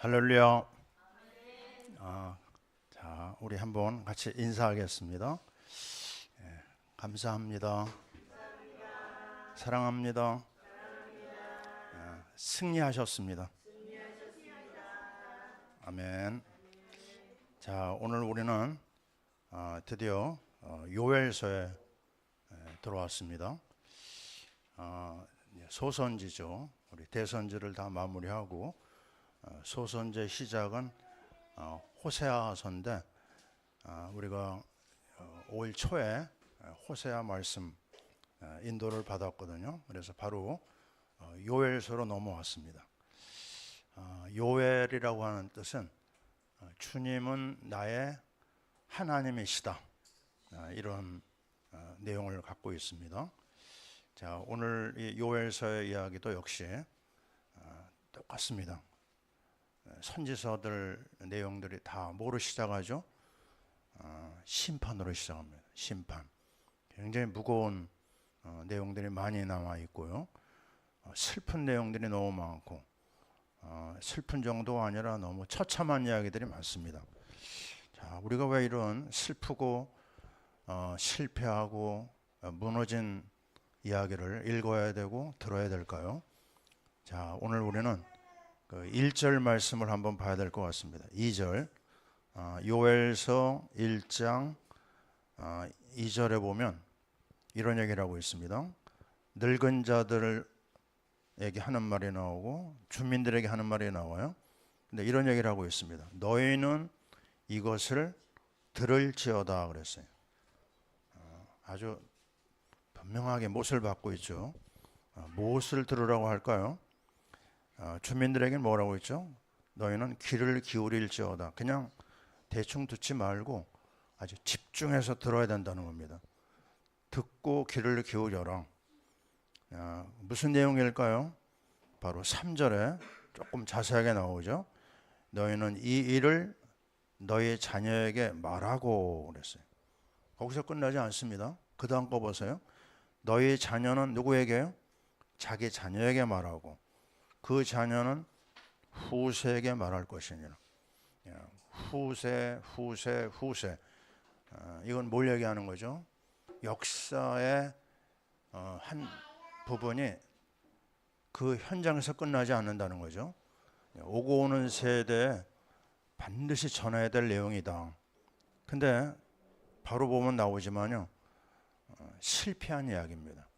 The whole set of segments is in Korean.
할렐루야. 자, 우리 한번 같이 인사하겠습니다. 감사합니다. 사랑합니다. 승리하셨습니다. 아멘. 자, 오늘 우리는 드디어 요엘서에 들어왔습니다. 소선지죠. 우리 대선지를 다 마무리하고 소선제 시작은 호세아서인데 우리가 5일 초에 호세아 말씀 인도를 받았거든요. 그래서 바로 요엘서로 넘어왔습니다. 요엘이라고 하는 뜻은 주님은 나의 하나님이시다, 이런 내용을 갖고 있습니다. 자, 오늘 이 요엘서의 이야기도 역시 똑같습니다. 선지서들 내용들이 다 뭐로 시작하죠? 심판으로 시작합니다. 심판. 굉장히 무거운 내용들이 많이 남아 있고요. 슬픈 내용들이 너무 많고, 슬픈 정도가 아니라 너무 처참한 이야기들이 많습니다. 자, 우리가 왜 이런 슬프고 실패하고 무너진 이야기를 읽어야 되고 들어야 될까요? 자, 오늘 우리는 그 1절 말씀을 한번 봐야 될 것 같습니다. 2절, 요엘서 1장 2절에 보면 이런 얘기를 하고 있습니다. 늙은 자들에게 하는 말이 나오고 주민들에게 하는 말이 나와요. 근데 이런 얘기를 하고 있습니다. 너희는 이것을 들을지어다 그랬어요. 아주 분명하게 못을 받고 있죠. 무엇을 들으라고 할까요? 주민들에게는 뭐라고 했죠? 너희는 귀를 기울일지어다. 그냥 대충 듣지 말고 아주 집중해서 들어야 된다는 겁니다. 듣고 귀를 기울여라. 무슨 내용일까요? 바로 3절에 조금 자세하게 나오죠. 너희는 이 일을 너희 자녀에게 말하고 그랬어요. 거기서 끝나지 않습니다. 그 다음 거 보세요. 너희 자녀는 누구에게요? 자기 자녀에게 말하고 그 자녀는 후세에게 말할 것이니라. 후세. 이건 뭘 얘기하는 거죠? 역사의 한 부분이 그 현장에서 끝나지 않는다는 거죠. 오고 오는 세대에 반드시 전해야 될 내용이다. 근데 바로 보면 나오지만요, 실패한 이야기입니다.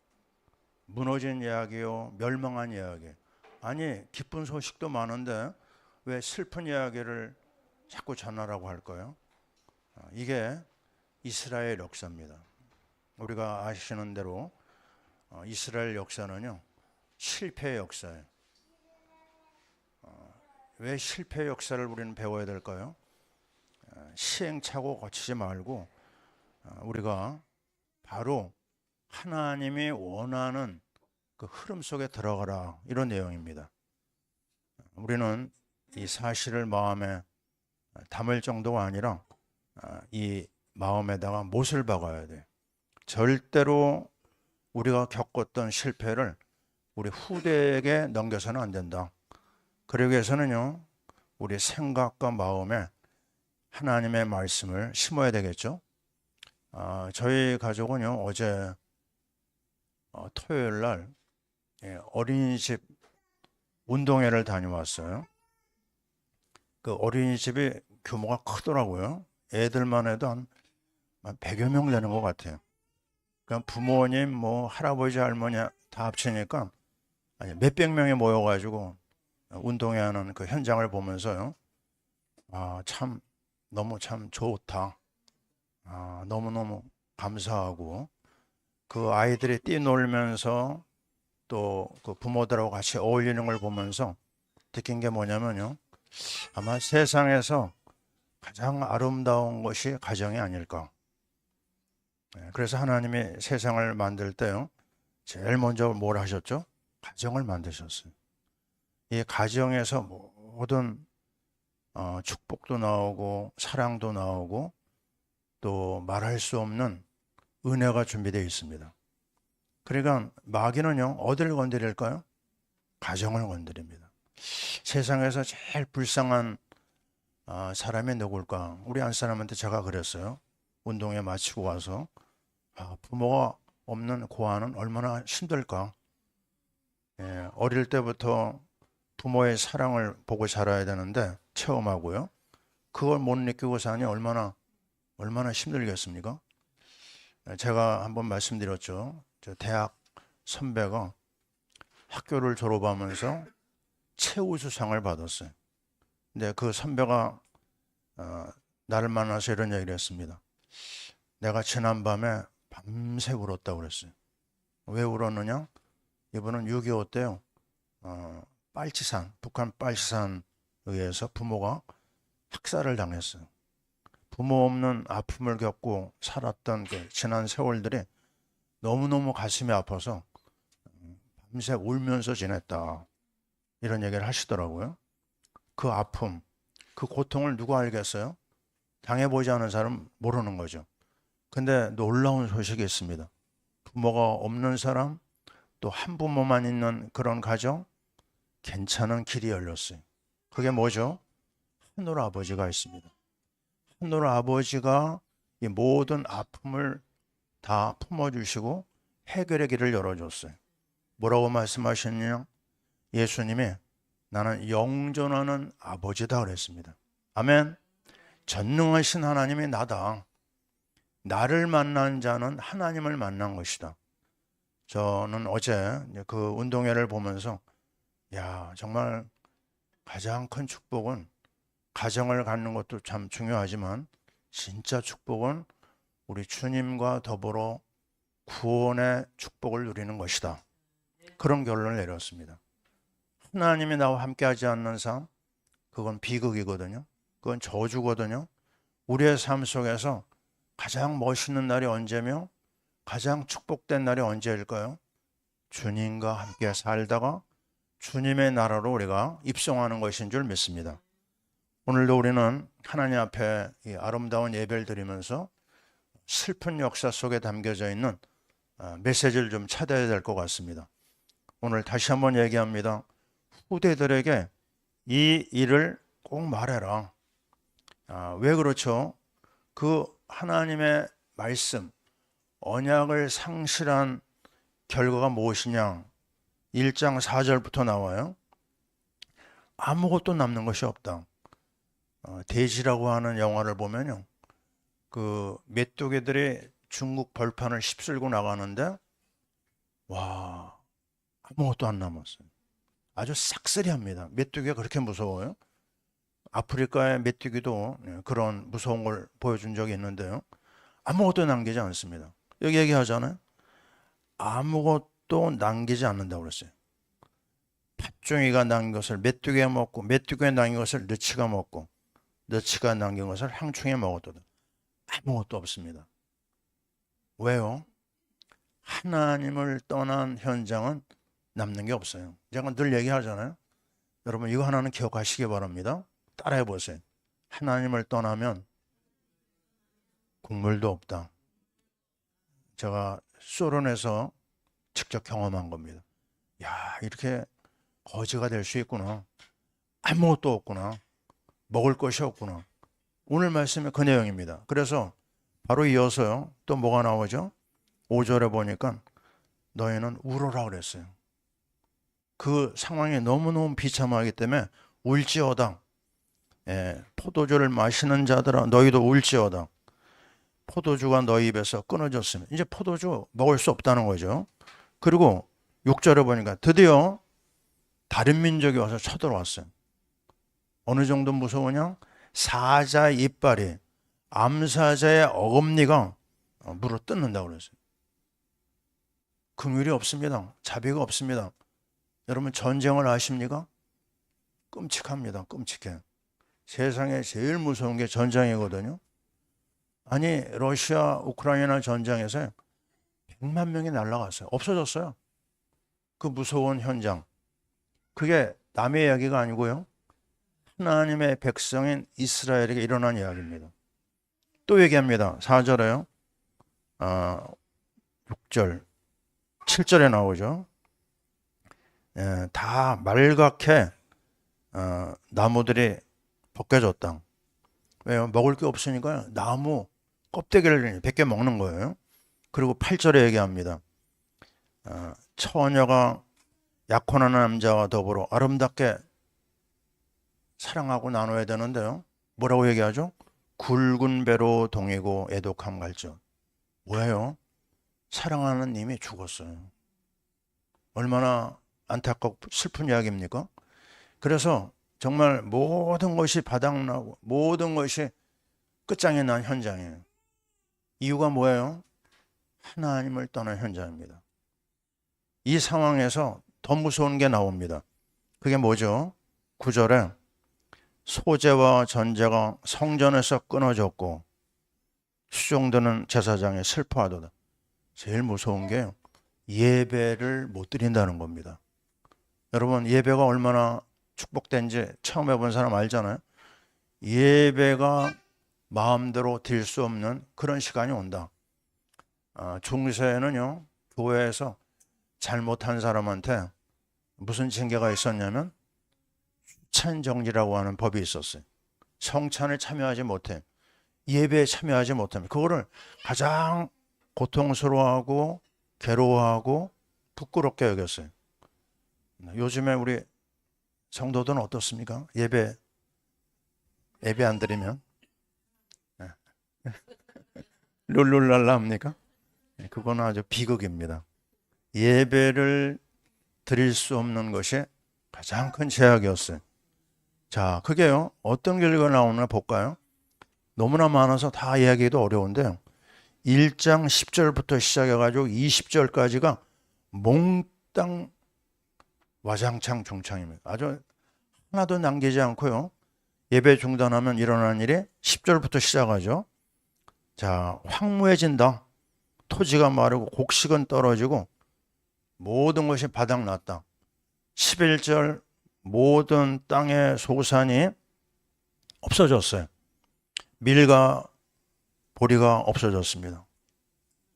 무너진 이야기요, 멸망한 이야기. 아니, 기쁜 소식도 많은데 왜 슬픈 이야기를 자꾸 전하라고 할까요? 이게 이스라엘 역사입니다. 우리가 아시는 대로 이스라엘 역사는요, 실패의 역사예요. 왜 실패의 역사를 우리는 배워야 될까요? 시행착오 거치지 말고 우리가 바로 하나님이 원하는 그 흐름 속에 들어가라, 이런 내용입니다. 우리는 이 사실을 마음에 담을 정도가 아니라 이 마음에다가 못을 박아야 돼. 절대로 우리가 겪었던 실패를 우리 후대에게 넘겨서는 안 된다. 그러기 위해서는요, 우리 생각과 마음에 하나님의 말씀을 심어야 되겠죠. 저희 가족은요, 어제 토요일 날 어린이집 운동회를 다녀왔어요. 그 어린이집이 규모가 크더라고요. 애들만 해도 한 100여 명 되는 것 같아요. 그러니까 부모님, 뭐 할아버지, 할머니 다 합치니까 몇백 명이 모여가지고 운동회 하는 그 현장을 보면서요, 참 너무 참 좋다. 너무너무 감사하고, 그 아이들이 뛰놀면서 또 그 부모들하고 같이 어울리는 걸 보면서 느낀 게 뭐냐면요, 아마 세상에서 가장 아름다운 것이 가정이 아닐까. 그래서 하나님이 세상을 만들 때요, 제일 먼저 뭘 하셨죠? 가정을 만드셨어요. 이 가정에서 모든 축복도 나오고 사랑도 나오고 또 말할 수 없는 은혜가 준비되어 있습니다. 그러니까 마귀는요, 어디를 건드릴까요? 가정을 건드립니다. 세상에서 제일 불쌍한 사람이 누굴까? 우리 안 사람한테 제가 그랬어요. 운동회 마치고 와서 부모가 없는 고아는 얼마나 힘들까? 예, 어릴 때부터 부모의 사랑을 보고 자라야 되는데 체험하고요. 그걸 못 느끼고 사니 얼마나 힘들겠습니까? 제가 한번 말씀드렸죠. 저 대학 선배가 학교를 졸업하면서 최우수상을 받았어요. 근데 그 선배가 나를 만나서 이런 얘기를 했습니다. 내가 지난밤에 밤새 울었다고 그랬어요. 왜 울었느냐? 이분은 6.25 때요. 빨치산, 북한 빨치산 의해서 부모가 학살을 당했어요. 부모 없는 아픔을 겪고 살았던 그 지난 세월들이 너무너무 가슴이 아파서 밤새 울면서 지냈다. 이런 얘기를 하시더라고요. 그 아픔, 그 고통을 누가 알겠어요? 당해보지 않은 사람 모르는 거죠. 근데 놀라운 소식이 있습니다. 부모가 없는 사람, 또 한부모만 있는 그런 가정, 괜찮은 길이 열렸어요. 그게 뭐죠? 하늘 아버지가 있습니다. 하늘 아버지가 이 모든 아픔을 다 품어주시고 해결의 길을 열어줬어요. 뭐라고 말씀하셨냐? 예수님이 나는 영존하는 아버지다 그랬습니다. 아멘. 전능하신 하나님이 나다. 나를 만난 자는 하나님을 만난 것이다. 저는 어제 그 운동회를 보면서 정말 가장 큰 축복은 가정을 갖는 것도 참 중요하지만 진짜 축복은 우리 주님과 더불어 구원의 축복을 누리는 것이다. 그런 결론을 내렸습니다. 하나님이 나와 함께하지 않는 삶, 그건 비극이거든요. 그건 저주거든요. 우리의 삶 속에서 가장 멋있는 날이 언제며 가장 축복된 날이 언제일까요? 주님과 함께 살다가 주님의 나라로 우리가 입성하는 것인 줄 믿습니다. 오늘도 우리는 하나님 앞에 이 아름다운 예배를 드리면서 슬픈 역사 속에 담겨져 있는 메시지를 좀 찾아야 될 것 같습니다. 오늘 다시 한번 얘기합니다. 후대들에게 이 일을 꼭 말해라. 왜 그렇죠? 그 하나님의 말씀, 언약을 상실한 결과가 무엇이냐? 1장 4절부터 나와요. 아무것도 남는 것이 없다. 돼지라고 하는 영화를 보면요. 그 메뚜기들이 중국 벌판을 휩쓸고 나가는데 아무것도 안 남았어요. 아주 싹쓸이합니다. 메뚜기가 그렇게 무서워요. 아프리카의 메뚜기도 그런 무서운 걸 보여준 적이 있는데요. 아무것도 남기지 않습니다. 여기 얘기하잖아요. 아무것도 남기지 않는다고 그랬어요. 팥종이가 남긴 것을 메뚜기가 먹고 메뚜기가 남긴 것을 너치가 먹고 너치가 남긴 것을 항충이 먹었거든. 아무것도 없습니다. 왜요? 하나님을 떠난 현장은 남는 게 없어요. 제가 늘 얘기하잖아요. 여러분 이거 하나는 기억하시기 바랍니다. 따라해 보세요. 하나님을 떠나면 국물도 없다. 제가 소련에서 직접 경험한 겁니다. 이렇게 거지가 될 수 있구나. 아무것도 없구나. 먹을 것이 없구나. 오늘 말씀이 그 내용입니다. 그래서 바로 이어서요. 또 뭐가 나오죠? 5절에 보니까 너희는 울어라 그랬어요. 그 상황이 너무너무 비참하기 때문에 울지어다. 포도주를 마시는 자들아 너희도 울지어다. 포도주가 너희 입에서 끊어졌으면 이제 포도주 먹을 수 없다는 거죠. 그리고 6절에 보니까 드디어 다른 민족이 와서 쳐들어왔어요. 어느 정도 무서우냐? 사자의 이빨이 암사자의 어금니가 물어 뜯는다고 그랬어요. 긍휼이 없습니다. 자비가 없습니다. 여러분 전쟁을 아십니까? 끔찍합니다. 끔찍해. 세상에 제일 무서운 게 전쟁이거든요. 아니 러시아 우크라이나 전쟁에서 100만 명이 날아갔어요. 없어졌어요. 그 무서운 현장. 그게 남의 이야기가 아니고요. 하나님의 백성인 이스라엘에게 일어난 이야기입니다. 또 얘기합니다. 4절에요. 6절, 7절에 나오죠. 다 말갛게 나무들이 벗겨졌다. 왜요? 먹을 게 없으니까 나무 껍데기를 벗겨 먹는 거예요. 그리고 8절에 얘기합니다. 처녀가 약혼한 남자와 더불어 아름답게 사랑하고 나눠야 되는데요. 뭐라고 얘기하죠? 굵은 배로 동이고 애독함 갈증. 뭐예요? 사랑하는 님이 죽었어요. 얼마나 안타깝고 슬픈 이야기입니까? 그래서 정말 모든 것이 바닥나고 모든 것이 끝장이 난 현장이에요. 이유가 뭐예요? 하나님을 떠난 현장입니다. 이 상황에서 더 무서운 게 나옵니다. 그게 뭐죠? 9절에 소재와 전제가 성전에서 끊어졌고 수종드는 제사장이 슬퍼하도다. 제일 무서운 게 예배를 못 드린다는 겁니다. 여러분, 예배가 얼마나 축복된지 처음 해본 사람 알잖아요. 예배가 마음대로 드릴 수 없는 그런 시간이 온다. 중세에는요, 교회에서 잘못한 사람한테 무슨 징계가 있었냐면 추찬정지라고 하는 법이 있었어요. 성찬을 참여하지 못해, 예배에 참여하지 못하면 그거를 가장 고통스러워하고 괴로워하고 부끄럽게 여겼어요. 요즘에 우리 성도들은 어떻습니까? 예배 안 드리면 룰룰랄라 합니까? 그거는 아주 비극입니다. 예배를 드릴 수 없는 것이 가장 큰 제약이었어요. 자, 그게요, 어떤 결과가 나오나 볼까요? 너무나 많아서 다 이야기도 어려운데요. 1장 10절부터 시작해가지고 20절까지가 몽땅 와장창 중창입니다. 아주 하나도 남기지 않고요. 예배 중단하면 일어나는 일이 10절부터 시작하죠. 자, 황무해진다. 토지가 마르고 곡식은 떨어지고 모든 것이 바닥났다. 11절 모든 땅의 소산이 없어졌어요. 밀과 보리가 없어졌습니다.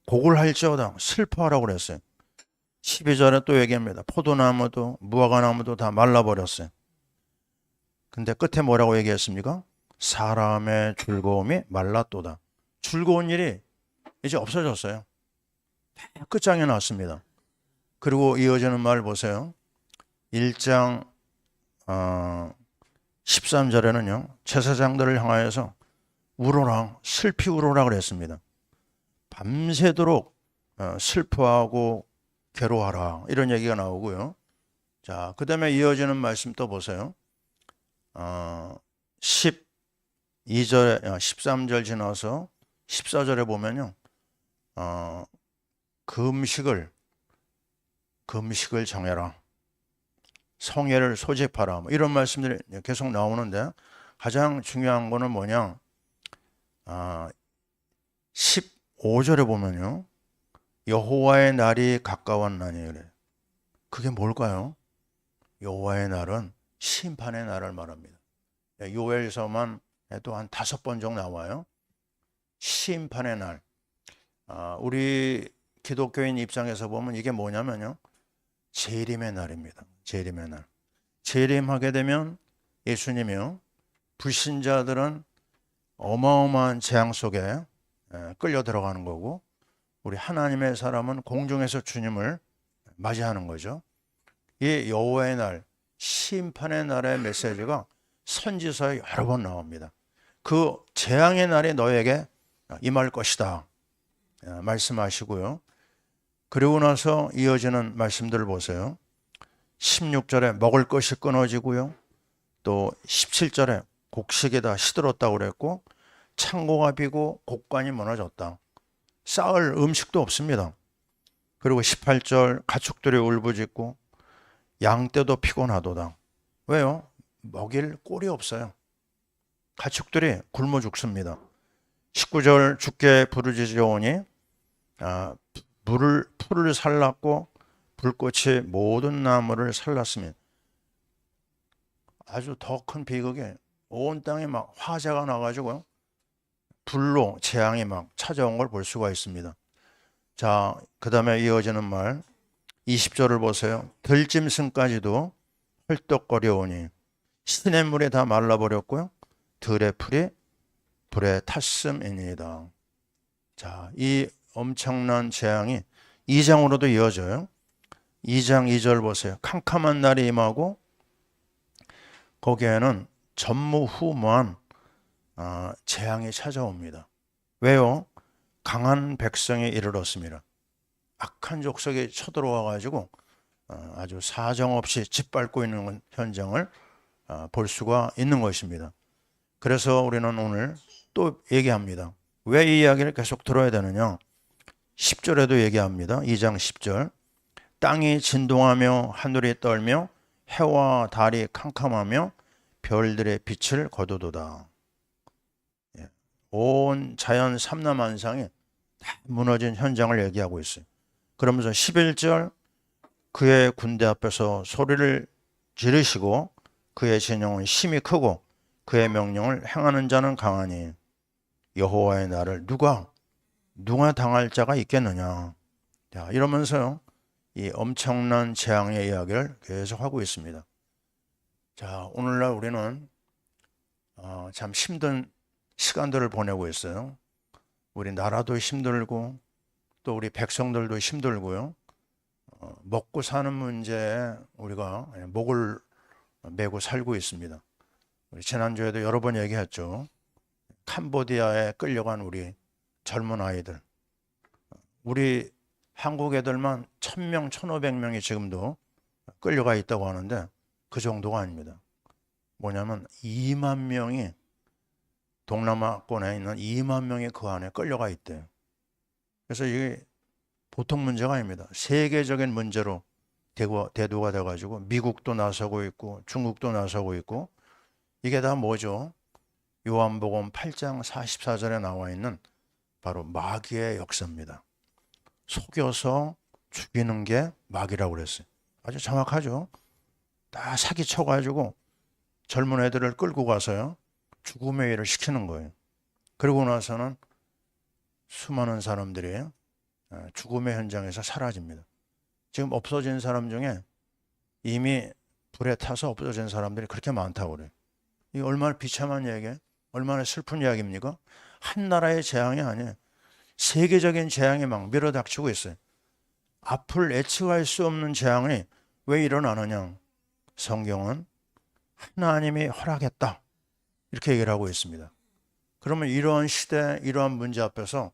곡을 할지어다 슬퍼하라고 그랬어요. 12절에 또 얘기합니다. 포도나무도 무화과나무도 다 말라버렸어요. 근데 끝에 뭐라고 얘기했습니까? 사람의 즐거움이 말랐도다. 즐거운 일이 이제 없어졌어요. 끝장이 났습니다. 그리고 이어지는 말 보세요. 1장 13절에는요. 제사장들을 향하여서 울어라, 슬피 울어라 그랬습니다. 밤새도록 슬퍼하고 괴로워하라 이런 얘기가 나오고요. 자, 그 다음에 이어지는 말씀 또 보세요. 12절에 13절 지나서 14절에 보면요. 금식을 정해라. 성회를 소집하라. 뭐 이런 말씀들이 계속 나오는데 가장 중요한 거는 뭐냐? 15절에 보면요. 여호와의 날이 가까웠나니 그래. 그게 뭘까요? 여호와의 날은 심판의 날을 말합니다. 요엘서만 해도 한 5번 정도 나와요. 심판의 날. 우리 기독교인 입장에서 보면 이게 뭐냐면요. 재림의 날입니다. 재림의 날. 재림하게 되면 예수님이요. 불신자들은 어마어마한 재앙 속에 끌려 들어가는 거고 우리 하나님의 사람은 공중에서 주님을 맞이하는 거죠. 이 여호와의 날, 심판의 날의 메시지가 선지서에 여러 번 나옵니다. 그 재앙의 날이 너에게 임할 것이다 말씀하시고요. 그리고 나서 이어지는 말씀들을 보세요. 16절에 먹을 것이 끊어지고요. 또 17절에 곡식이 다 시들었다고 그랬고 창고가 비고 곡간이 무너졌다. 쌓을 음식도 없습니다. 그리고 18절 가축들이 울부짖고 양떼도 피곤하도다. 왜요? 먹일 꼴이 없어요. 가축들이 굶어 죽습니다. 19절 주께 부르짖으오니 풀을 살랐고 불꽃이 모든 나무를 살랐으면 아주 더 큰 비극이 온 땅에 막 화재가 나가지고요. 불로 재앙이 막 찾아온 걸 볼 수가 있습니다. 자, 그 다음에 이어지는 말 20절을 보세요. 들짐승까지도 헐떡거려오니 시냇물이 다 말라버렸고요. 들의 풀이 불에 탔음이니이다. 자, 이 엄청난 재앙이 2장으로도 이어져요. 2장 2절 보세요. 캄캄한 날이 임하고 거기에는 전무후무한 재앙이 찾아옵니다. 왜요? 강한 백성이 이르렀습니다. 악한 족속이 쳐들어와 가지고 아주 사정없이 짓밟고 있는 현장을 볼 수가 있는 것입니다. 그래서 우리는 오늘 또 얘기합니다. 왜 이 이야기를 계속 들어야 되느냐? 10절에도 얘기합니다. 2장 10절. 땅이 진동하며 하늘이 떨며 해와 달이 캄캄하며 별들의 빛을 거두도다. 온 자연 삼라만상이 다 무너진 현장을 얘기하고 있어요. 그러면서 11절 그의 군대 앞에서 소리를 지르시고 그의 진영은 힘이 크고 그의 명령을 행하는 자는 강하니 여호와의 날을 누가 당할 자가 있겠느냐. 자, 이러면서요 이 엄청난 재앙의 이야기를 계속 하고 있습니다. 자, 오늘날 우리는 참 힘든 시간들을 보내고 있어요. 우리 나라도 힘들고 또 우리 백성들도 힘들고요. 먹고 사는 문제에 우리가 목을 메고 살고 있습니다. 우리 지난주에도 여러 번 얘기했죠. 캄보디아에 끌려간 우리 젊은 아이들. 우리 한국 애들만 1000명, 1500명이 지금도 끌려가 있다고 하는데 그 정도가 아닙니다. 뭐냐면 2만 명이 동남아권에 있는 2만 명이 그 안에 끌려가 있대요. 그래서 이게 보통 문제가 아닙니다. 세계적인 문제로 대두가 돼가지고 미국도 나서고 있고 중국도 나서고 있고 이게 다 뭐죠? 요한복음 8장 44절에 나와 있는 바로 마귀의 역사입니다. 속여서 죽이는 게 마귀라고 그랬어요. 아주 정확하죠? 다 사기쳐가지고 젊은 애들을 끌고 가서요. 죽음의 일을 시키는 거예요. 그러고 나서는 수많은 사람들이 죽음의 현장에서 사라집니다. 지금 없어진 사람 중에 이미 불에 타서 없어진 사람들이 그렇게 많다고 그래요. 이게 얼마나 비참한 얘기예요? 얼마나 슬픈 이야기입니까? 한 나라의 재앙이 아니에요. 세계적인 재앙이 막 밀어닥치고 있어요. 앞을 예측할 수 없는 재앙이 왜 일어나느냐? 성경은 하나님이 허락했다. 이렇게 얘기를 하고 있습니다. 그러면 이러한 시대, 이러한 문제 앞에서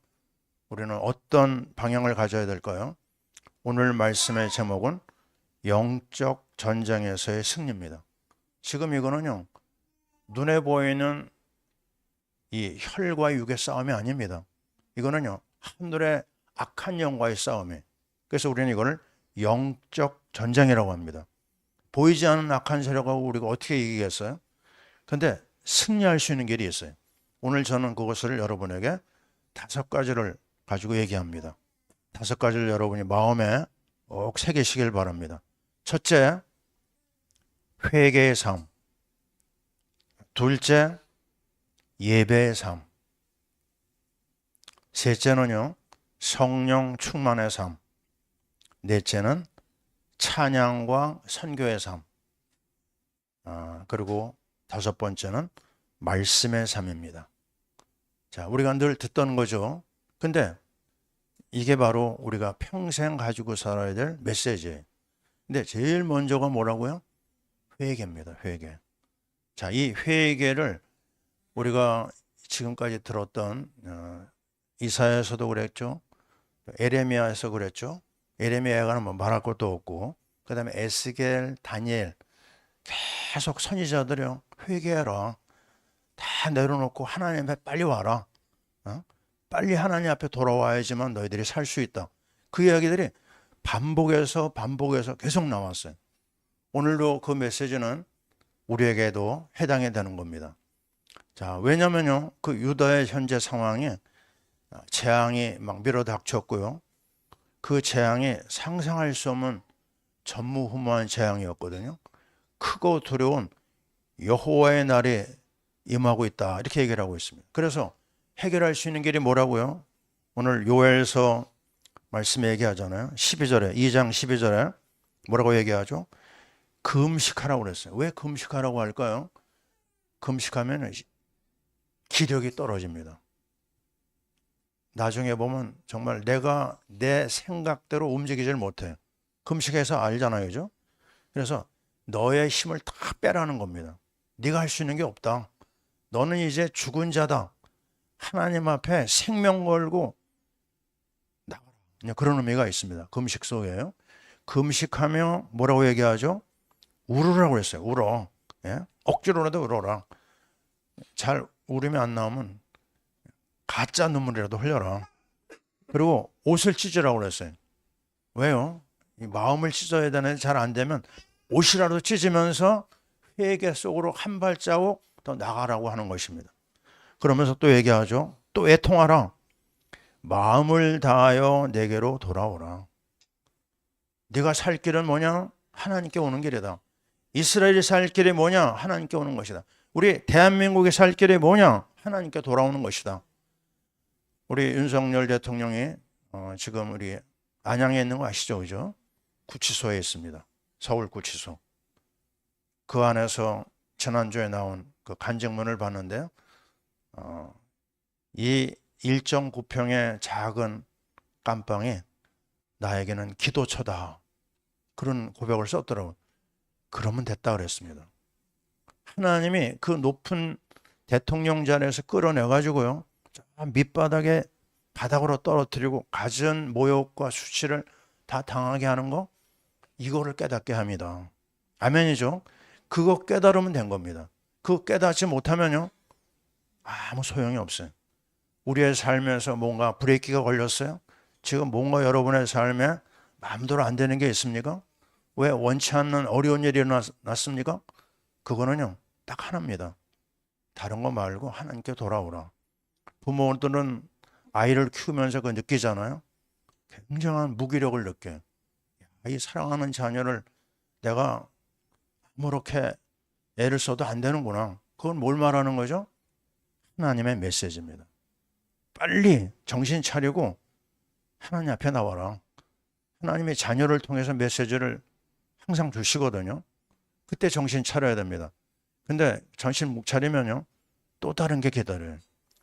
우리는 어떤 방향을 가져야 될까요? 오늘 말씀의 제목은 영적 전쟁에서의 승리입니다. 지금 이거는요, 눈에 보이는 이 혈과 육의 싸움이 아닙니다. 이거는요, 하늘의 악한 영과의 싸움이에요. 그래서 우리는 이걸 영적 전쟁이라고 합니다. 보이지 않는 악한 세력하고 우리가 어떻게 이기겠어요? 근데 승리할 수 있는 길이 있어요. 오늘 저는 그것을 여러분에게 5가지를 가지고 얘기합니다. 5가지를 여러분이 마음에 꼭 새기시길 바랍니다. 첫째, 회개의 삶. 둘째, 예배의 삶. 셋째는요, 성령 충만의 삶. 넷째는 찬양과 선교의 삶. 그리고 5번째는 말씀의 삶입니다. 자, 우리가 늘 듣던 거죠. 근데 이게 바로 우리가 평생 가지고 살아야 될 메시지예요. 근데 제일 먼저가 뭐라고요? 회개입니다. 회개. 자, 이 회개를 우리가 지금까지 들었던 이사야에서도 그랬죠. 에레미야에서 그랬죠. 에레미야가는 뭐 말할 것도 없고, 그 다음에 에스겔, 다니엘 계속 선지자들이요. 회개해라. 다 내려놓고 하나님 앞에 빨리 와라. 빨리 하나님 앞에 돌아와야지만 너희들이 살 수 있다. 그 이야기들이 반복해서 계속 나왔어요. 오늘도 그 메시지는 우리에게도 해당이 되는 겁니다. 자, 왜냐면요, 그 유다의 현재 상황이 재앙이 막 밀어닥쳤고요. 그 재앙이 상상할 수 없는 전무후무한 재앙이었거든요. 크고 두려운 여호와의 날이 임하고 있다. 이렇게 얘기를 하고 있습니다. 그래서 해결할 수 있는 길이 뭐라고요? 오늘 요엘서 말씀에 얘기하잖아요. 12절에 2장 12절에 뭐라고 얘기하죠? 금식하라고 그랬어요. 왜 금식하라고 할까요? 금식하면 기력이 떨어집니다. 나중에 보면 정말 내가 내 생각대로 움직이질 못해. 금식해서 알잖아요. 그죠? 그래서 너의 힘을 다 빼라는 겁니다. 네가 할 수 있는 게 없다. 너는 이제 죽은 자다. 하나님 앞에 생명 걸고 나가라. 그런 의미가 있습니다. 금식 속에요. 금식하며 뭐라고 얘기하죠? 울으라고 했어요. 울어. 예? 억지로라도 울어라. 잘 울으면 안 나오면 가짜 눈물이라도 흘려라. 그리고 옷을 찢으라고 그랬어요. 왜요? 이 마음을 찢어야 되는데 잘 안 되면 옷이라도 찢으면서 회개 속으로 한 발자국 더 나가라고 하는 것입니다. 그러면서 또 얘기하죠. 또 애통하라. 마음을 다하여 내게로 돌아오라. 네가 살 길은 뭐냐? 하나님께 오는 길이다. 이스라엘이 살 길이 뭐냐? 하나님께 오는 것이다. 우리 대한민국이 살 길이 뭐냐? 하나님께 돌아오는 것이다. 우리 윤석열 대통령이 지금 우리 안양에 있는 거 아시죠? 그죠? 구치소에 있습니다. 서울 구치소. 그 안에서 지난주에 나온 그 간증문을 봤는데요. 이 1.9평의 작은 깜방이 나에게는 기도처다. 그런 고백을 썼더라고요. 그러면 됐다 그랬습니다. 하나님이 그 높은 대통령 자리에서 끌어내가지고요. 밑바닥에 바닥으로 떨어뜨리고 갖은 모욕과 수치를 다 당하게 하는 거, 이거를 깨닫게 합니다. 아멘이죠? 그거 깨달으면 된 겁니다. 그거 깨닫지 못하면요, 아무 소용이 없어요. 우리의 삶에서 뭔가 브레이크가 걸렸어요? 지금 뭔가 여러분의 삶에 마음대로 안 되는 게 있습니까? 왜 원치 않는 어려운 일이 났습니까? 그거는요, 딱 하나입니다. 다른 거 말고 하나님께 돌아오라. 부모들은 아이를 키우면서 그 느끼잖아요. 굉장한 무기력을 느껴요. 이 사랑하는 자녀를 내가 아무렇게 애를 써도 안 되는구나. 그건 뭘 말하는 거죠? 하나님의 메시지입니다. 빨리 정신 차리고 하나님 앞에 나와라. 하나님의 자녀를 통해서 메시지를 항상 주시거든요. 그때 정신 차려야 됩니다. 근데 정신 못 차리면요, 또 다른 게 기다려요.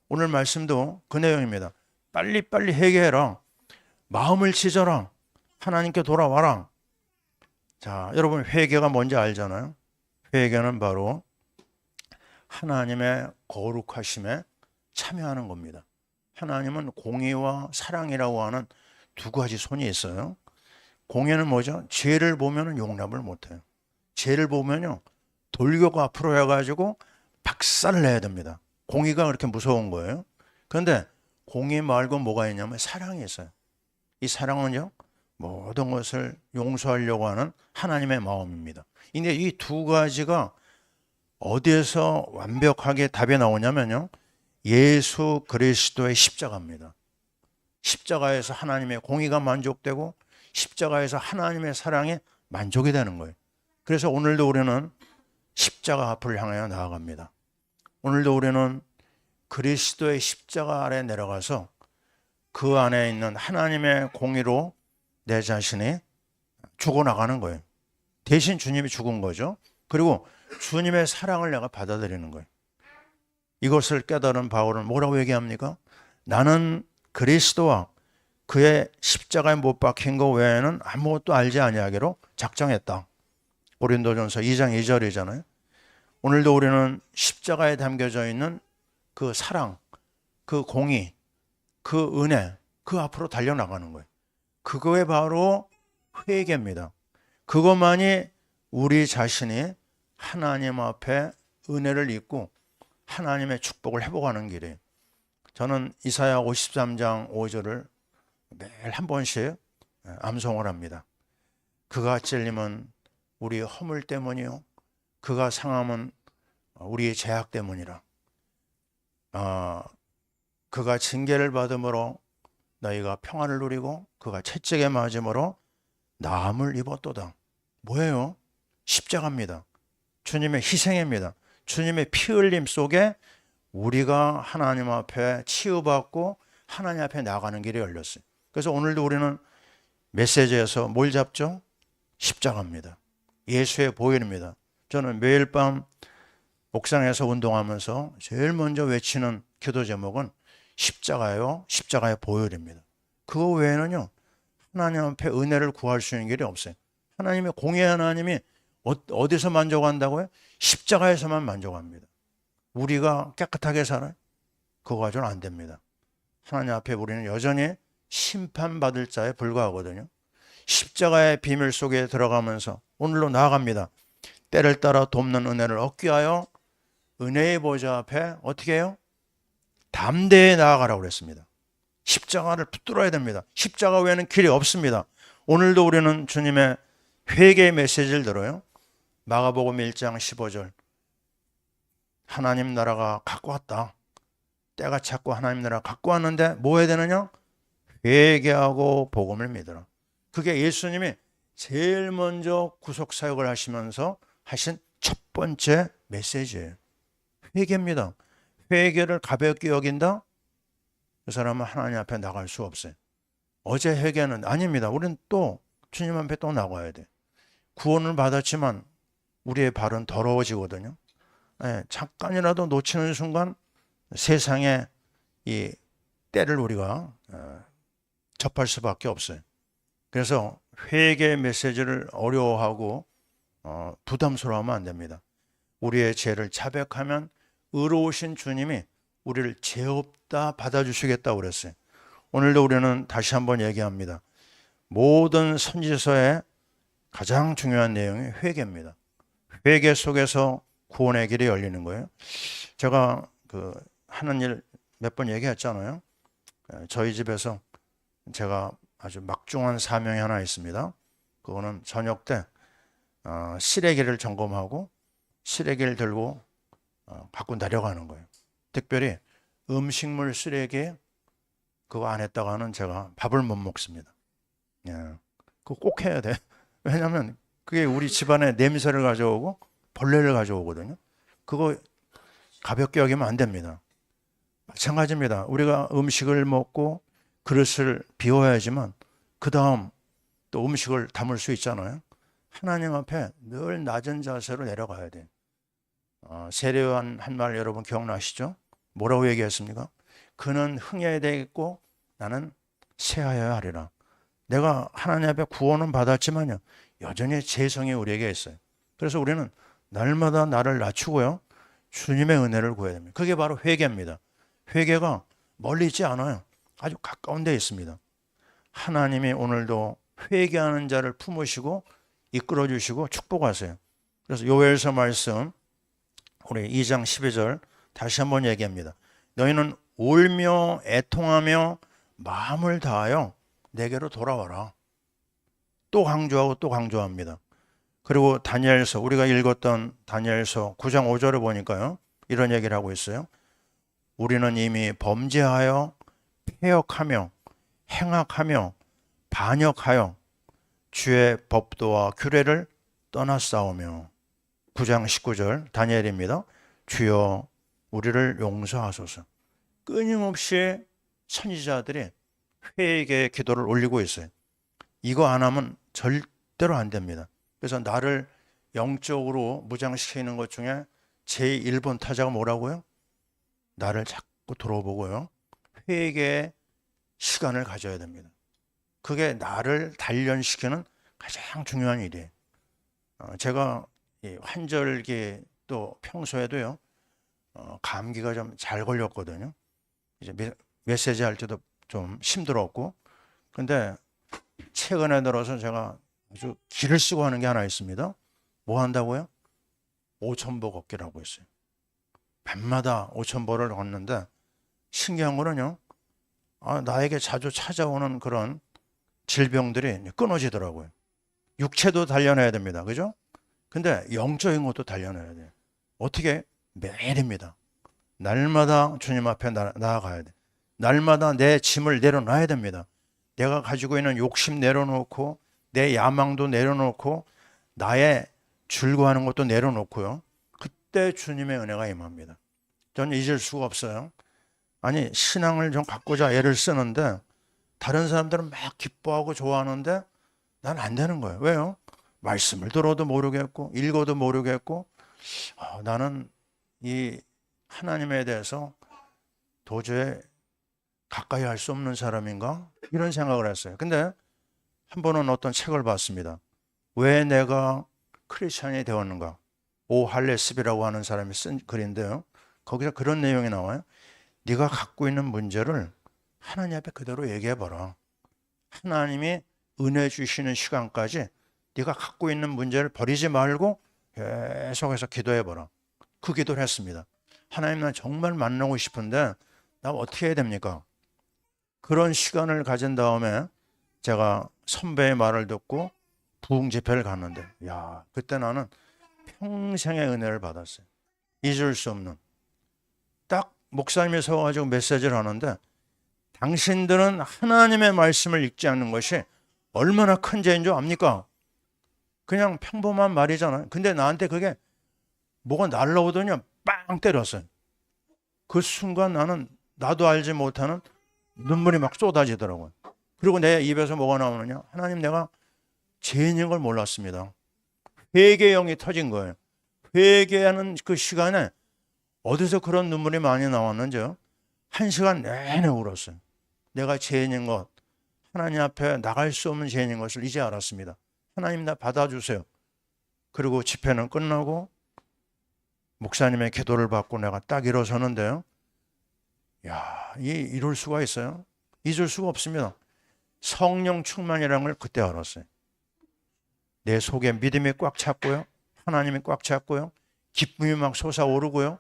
오늘 말씀도 그 내용입니다. 빨리빨리 회개해라. 마음을 찢어라. 하나님께 돌아와라. 자, 여러분 회개가 뭔지 알잖아요. 회개는 바로 하나님의 거룩하심에 참여하는 겁니다. 하나님은 공의와 사랑이라고 하는 두 가지 손이 있어요. 공의는 뭐죠? 죄를 보면 용납을 못해요. 죄를 보면요, 돌격가 앞으로 해가지고 박살을 내야 됩니다. 공의가 그렇게 무서운 거예요. 그런데 공의 말고 뭐가 있냐면 사랑이 있어요. 이 사랑은요, 모든 것을 용서하려고 하는 하나님의 마음입니다. 근데 이 두 가지가 어디에서 완벽하게 답이 나오냐면요, 예수 그리스도의 십자가입니다. 십자가에서 하나님의 공의가 만족되고 십자가에서 하나님의 사랑이 만족이 되는 거예요. 그래서 오늘도 우리는 십자가 앞을 향하여 나아갑니다. 오늘도 우리는 그리스도의 십자가 아래 내려가서 그 안에 있는 하나님의 공의로 내 자신이 죽어나가는 거예요. 대신 주님이 죽은 거죠. 그리고 주님의 사랑을 내가 받아들이는 거예요. 이것을 깨달은 바울은 뭐라고 얘기합니까? 나는 그리스도와 그의 십자가에 못 박힌 것 외에는 아무것도 알지 아니하기로 작정했다. 고린도전서 2장 2절이잖아요. 오늘도 우리는 십자가에 담겨져 있는 그 사랑, 그 공의, 그 은혜, 그 앞으로 달려나가는 거예요. 그거에 바로 회개입니다. 그것만이 우리 자신이 하나님 앞에 은혜를 입고 하나님의 축복을 회복하는 길이에요. 저는 이사야 53장 5절을 매일 한 번씩 암송을 합니다. 그가 찔림은 우리 허물 때문이요, 그가 상함은 우리의 죄악 때문이라. 그가 징계를 받음으로 너희가 평안을 누리고 그가 채찍에 맞음으로 나음을 입었도다. 뭐예요? 십자가입니다. 주님의 희생입니다. 주님의 피 흘림 속에 우리가 하나님 앞에 치유받고 하나님 앞에 나가는 길이 열렸어요. 그래서 오늘도 우리는 메시지에서 뭘 잡죠? 십자가입니다. 예수의 보혈입니다. 저는 매일 밤 옥상에서 운동하면서 제일 먼저 외치는 기도 제목은 십자가요, 십자가의 보혈입니다. 그거 외에는요, 하나님 앞에 은혜를 구할 수 있는 길이 없어요. 하나님의 공의 하나님이 어디서 만족한다고요? 십자가에서만 만족합니다. 우리가 깨끗하게 살아요? 그거 가지고는 안 됩니다. 하나님 앞에 우리는 여전히 심판받을 자에 불과하거든요. 십자가의 비밀 속에 들어가면서 오늘로 나아갑니다. 때를 따라 돕는 은혜를 얻기 위하여 은혜의 보좌 앞에 어떻게 해요? 담대히 나아가라고 그랬습니다. 십자가를 붙들어야 됩니다. 십자가 외에는 길이 없습니다. 오늘도 우리는 주님의 회개의 메시지를 들어요. 마가복음 1장 15절. 하나님 나라가 갖고 왔다. 때가 찼고 하나님 나라가 갖고 왔는데 뭐 해야 되느냐? 회개하고 복음을 믿어라. 그게 예수님이 제일 먼저 구속사역을 하시면서 하신 첫 번째 메시지예요. 회개입니다. 회개를 가볍게 여긴다? 그 사람은 하나님 앞에 나갈 수 없어요. 어제 회개는 아닙니다. 우리는 또 주님 앞에 또 나가야 돼. 구원을 받았지만 우리의 발은 더러워지거든요. 잠깐이라도 놓치는 순간 세상에 이 때를 우리가 접할 수밖에 없어요. 그래서 회개의 메시지를 어려워하고 부담스러워하면 안 됩니다. 우리의 죄를 자백하면 의로우신 주님이 우리를 죄 없다 받아주시겠다고 그랬어요. 오늘도 우리는 다시 한번 얘기합니다. 모든 선지서의 가장 중요한 내용이 회개입니다. 회개 속에서 구원의 길이 열리는 거예요. 제가 하는 일 몇 번 얘기했잖아요. 저희 집에서 제가 아주 막중한 사명이 하나 있습니다. 그거는 저녁 때 쓰레기를 점검하고 쓰레기를 들고 갖고 내려가는 거예요. 특별히 음식물 쓰레기 그거 안 했다가는 제가 밥을 못 먹습니다. 그거 꼭 해야 돼. 왜냐하면 그게 우리 집안에 냄새를 가져오고 벌레를 가져오거든요. 그거 가볍게 여기면 안 됩니다. 마찬가지입니다. 우리가 음식을 먹고 그릇을 비워야지만 그 다음 또 음식을 담을 수 있잖아요. 하나님 앞에 늘 낮은 자세로 내려가야 돼요. 세례요한 한 말 여러분 기억나시죠? 뭐라고 얘기했습니까? 그는 흥해야 되겠고 나는 쇠하여야 하리라. 내가 하나님 앞에 구원은 받았지만요, 여전히 죄성이 우리에게 있어요. 그래서 우리는 날마다 나를 낮추고요, 주님의 은혜를 구해야 됩니다. 그게 바로 회개입니다. 회개가 멀리 있지 않아요. 아주 가까운 데 있습니다. 하나님이 오늘도 회개하는 자를 품으시고 이끌어 주시고 축복하세요. 그래서 요엘서 말씀 우리 2장 12절 다시 한번 얘기합니다. 너희는 울며 애통하며 마음을 다하여 내게로 돌아와라. 또 강조하고 또 강조합니다. 그리고 다니엘서 우리가 읽었던 다니엘서 9장 5절을 보니까요, 이런 얘기를 하고 있어요. 우리는 이미 범죄하여 패역하며 행악하며 반역하여 주의 법도와 규례를 떠났사오며. 9장 19절 다니엘입니다. 주여 우리를 용서하소서. 끊임없이 선지자들이 회개의 기도를 올리고 있어요. 이거 안 하면 절대로 안 됩니다. 그래서 나를 영적으로 무장시키는 것 중에 제1번 타자가 뭐라고요? 나를 자꾸 돌아보고요, 회개의 시간을 가져야 됩니다. 그게 나를 단련시키는 가장 중요한 일이에요. 제가 환절기 또 평소에도요, 감기가 좀 잘 걸렸거든요. 이제 메시지 할 때도 좀 힘들었고, 근데 최근에 들어서 제가 아주 기를 쓰고 하는 게 하나 있습니다. 뭐 한다고요? 5,000보 걷기라고 했어요. 밤마다 5,000보를 걷는데 신기한 거는요, 나에게 자주 찾아오는 그런 질병들이 끊어지더라고요. 육체도 단련해야 됩니다. 그죠? 근데 영적인 것도 단련해야 돼요. 어떻게? 매일입니다. 날마다 주님 앞에 나아가야 돼. 날마다 내 짐을 내려놔야 됩니다. 내가 가지고 있는 욕심 내려놓고 내 야망도 내려놓고 나의 즐거워하는 것도 내려놓고요, 그때 주님의 은혜가 임합니다. 저는 잊을 수가 없어요. 아니, 신앙을 좀 갖고자 애를 쓰는데 다른 사람들은 막 기뻐하고 좋아하는데 난 안 되는 거예요. 왜요? 말씀을 들어도 모르겠고 읽어도 모르겠고 나는 이 하나님에 대해서 도저히 가까이 할 수 없는 사람인가? 이런 생각을 했어요. 근데 한 번은 어떤 책을 봤습니다. 왜 내가 크리스천이 되었는가? 오 할레스비라고 하는 사람이 쓴 글인데요. 거기서 그런 내용이 나와요. 네가 갖고 있는 문제를 하나님 앞에 그대로 얘기해봐라. 하나님이 은혜 주시는 시간까지 네가 갖고 있는 문제를 버리지 말고 계속해서 기도해봐라. 그 기도를 했습니다. 하나님, 나 정말 만나고 싶은데 나 어떻게 해야 됩니까? 그런 시간을 가진 다음에 제가 선배의 말을 듣고 부흥 집회를 갔는데 그때 나는 평생의 은혜를 받았어요. 잊을 수 없는. 딱 목사님이 서가지고 메시지를 하는데 당신들은 하나님의 말씀을 읽지 않는 것이 얼마나 큰 죄인 줄 압니까? 그냥 평범한 말이잖아요. 근데 나한테 그게 뭐가 날라오더니 빵 때렸어요. 그 순간 나도 알지 못하는 눈물이 막 쏟아지더라고요. 그리고 내 입에서 뭐가 나오느냐? 하나님, 내가 죄인인 걸 몰랐습니다. 회개의 영이 터진 거예요. 회개하는 그 시간에 어디서 그런 눈물이 많이 나왔는지요? 1시간 내내 울었어요. 내가 죄인인 것, 하나님 앞에 나갈 수 없는 죄인인 것을 이제 알았습니다. 하나님, 나 받아주세요. 그리고 집회는 끝나고 목사님의 기도를 받고 내가 딱 일어서는데요. 이럴 수가 있어요? 잊을 수가 없습니다. 성령 충만이라는 걸 그때 알았어요. 내 속에 믿음이 꽉 찼고요. 하나님이 꽉 찼고요. 기쁨이 막 솟아오르고요.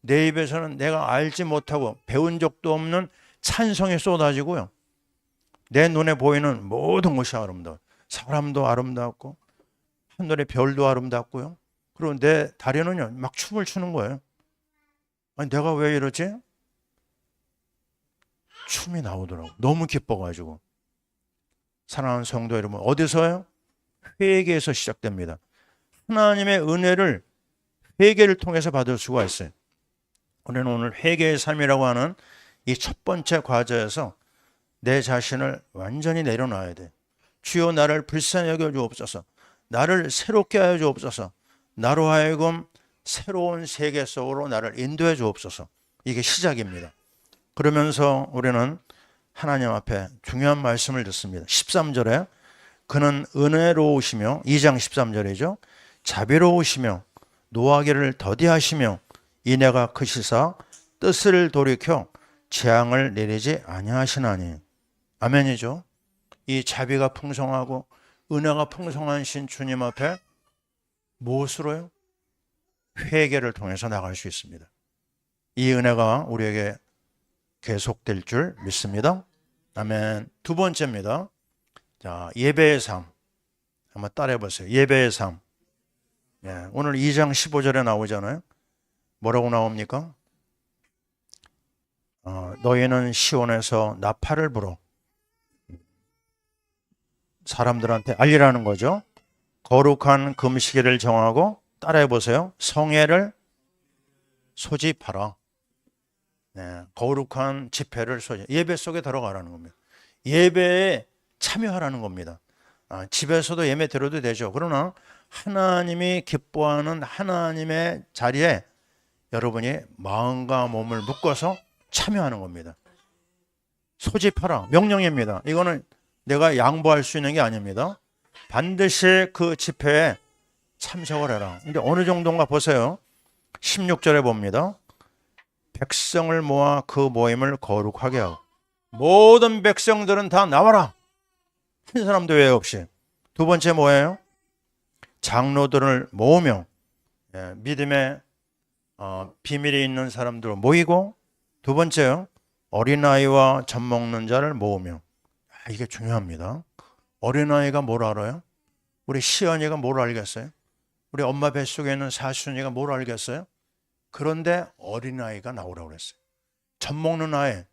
내 입에서는 내가 알지 못하고 배운 적도 없는 찬송이 쏟아지고요. 내 눈에 보이는 모든 것이 아름다워요. 사람도 아름답고 하늘의 별도 아름답고요. 그리고 내 다리는요 막 춤을 추는 거예요. 아니, 내가 왜 이러지? 춤이 나오더라고. 너무 기뻐가지고. 사랑하는 성도 여러분, 어디서요? 회개에서 시작됩니다. 하나님의 은혜를 회개를 통해서 받을 수가 있어요. 우리는 오늘 회개의 삶이라고 하는 이 첫 번째 과제에서 내 자신을 완전히 내려놔야 돼. 주여, 나를 불쌍히 여겨 주옵소서. 나를 새롭게 하여 주옵소서. 나로 하여금 새로운 세계 속으로 나를 인도해 주옵소서. 이게 시작입니다. 그러면서 우리는 하나님 앞에 중요한 말씀을 듣습니다. 13절에 그는 은혜로우시며, 2장 13절이죠. 자비로우시며 노하기를 더디하시며 인애가 크시사 뜻을 돌이켜 재앙을 내리지 아니하시나니. 아멘이죠. 이 자비가 풍성하고 은혜가 풍성하신 주님 앞에 무엇으로요? 회개를 통해서 나갈 수 있습니다. 이 은혜가 우리에게 계속될 줄 믿습니다. 아멘. 두 번째입니다. 자, 예배의 삶. 한번 따라해 보세요. 예배의 삶. 오늘 2장 15절에 나오잖아요. 뭐라고 나옵니까? 너희는 시온에서 나팔을 불어. 사람들한테 알리라는 거죠. 거룩한 금식일을 정하고, 따라해 보세요. 성회를 소집하라. 거룩한 집회를 예배 속에 들어가라는 겁니다. 예배에 참여하라는 겁니다. 집에서도 예배 드려도 되죠. 그러나 하나님이 기뻐하는 하나님의 자리에 여러분이 마음과 몸을 묶어서 참여하는 겁니다. 소집하라. 명령입니다. 이거는 내가 양보할 수 있는 게 아닙니다. 반드시 그 집회에 참석을 해라. 근데 어느 정도인가 보세요. 16절에 봅니다. 백성을 모아 그 모임을 거룩하게 하고. 모든 백성들은 다 나와라. 한 사람도 외 없이. 두 번째 뭐예요? 장로들을 모으며 믿음의 비밀이 있는 사람들을 모이고, 두 번째요, 어린아이와 젖 먹는 자를 모으며. 이게 중요합니다. 어린아이가 뭘 알아요? 우리 시연이가 뭘 알겠어요? 우리 엄마 뱃속에 있는 사순이가 뭘 알겠어요? 그런데 어린아이가 나오라고 그랬어요. 젖 먹는 아이,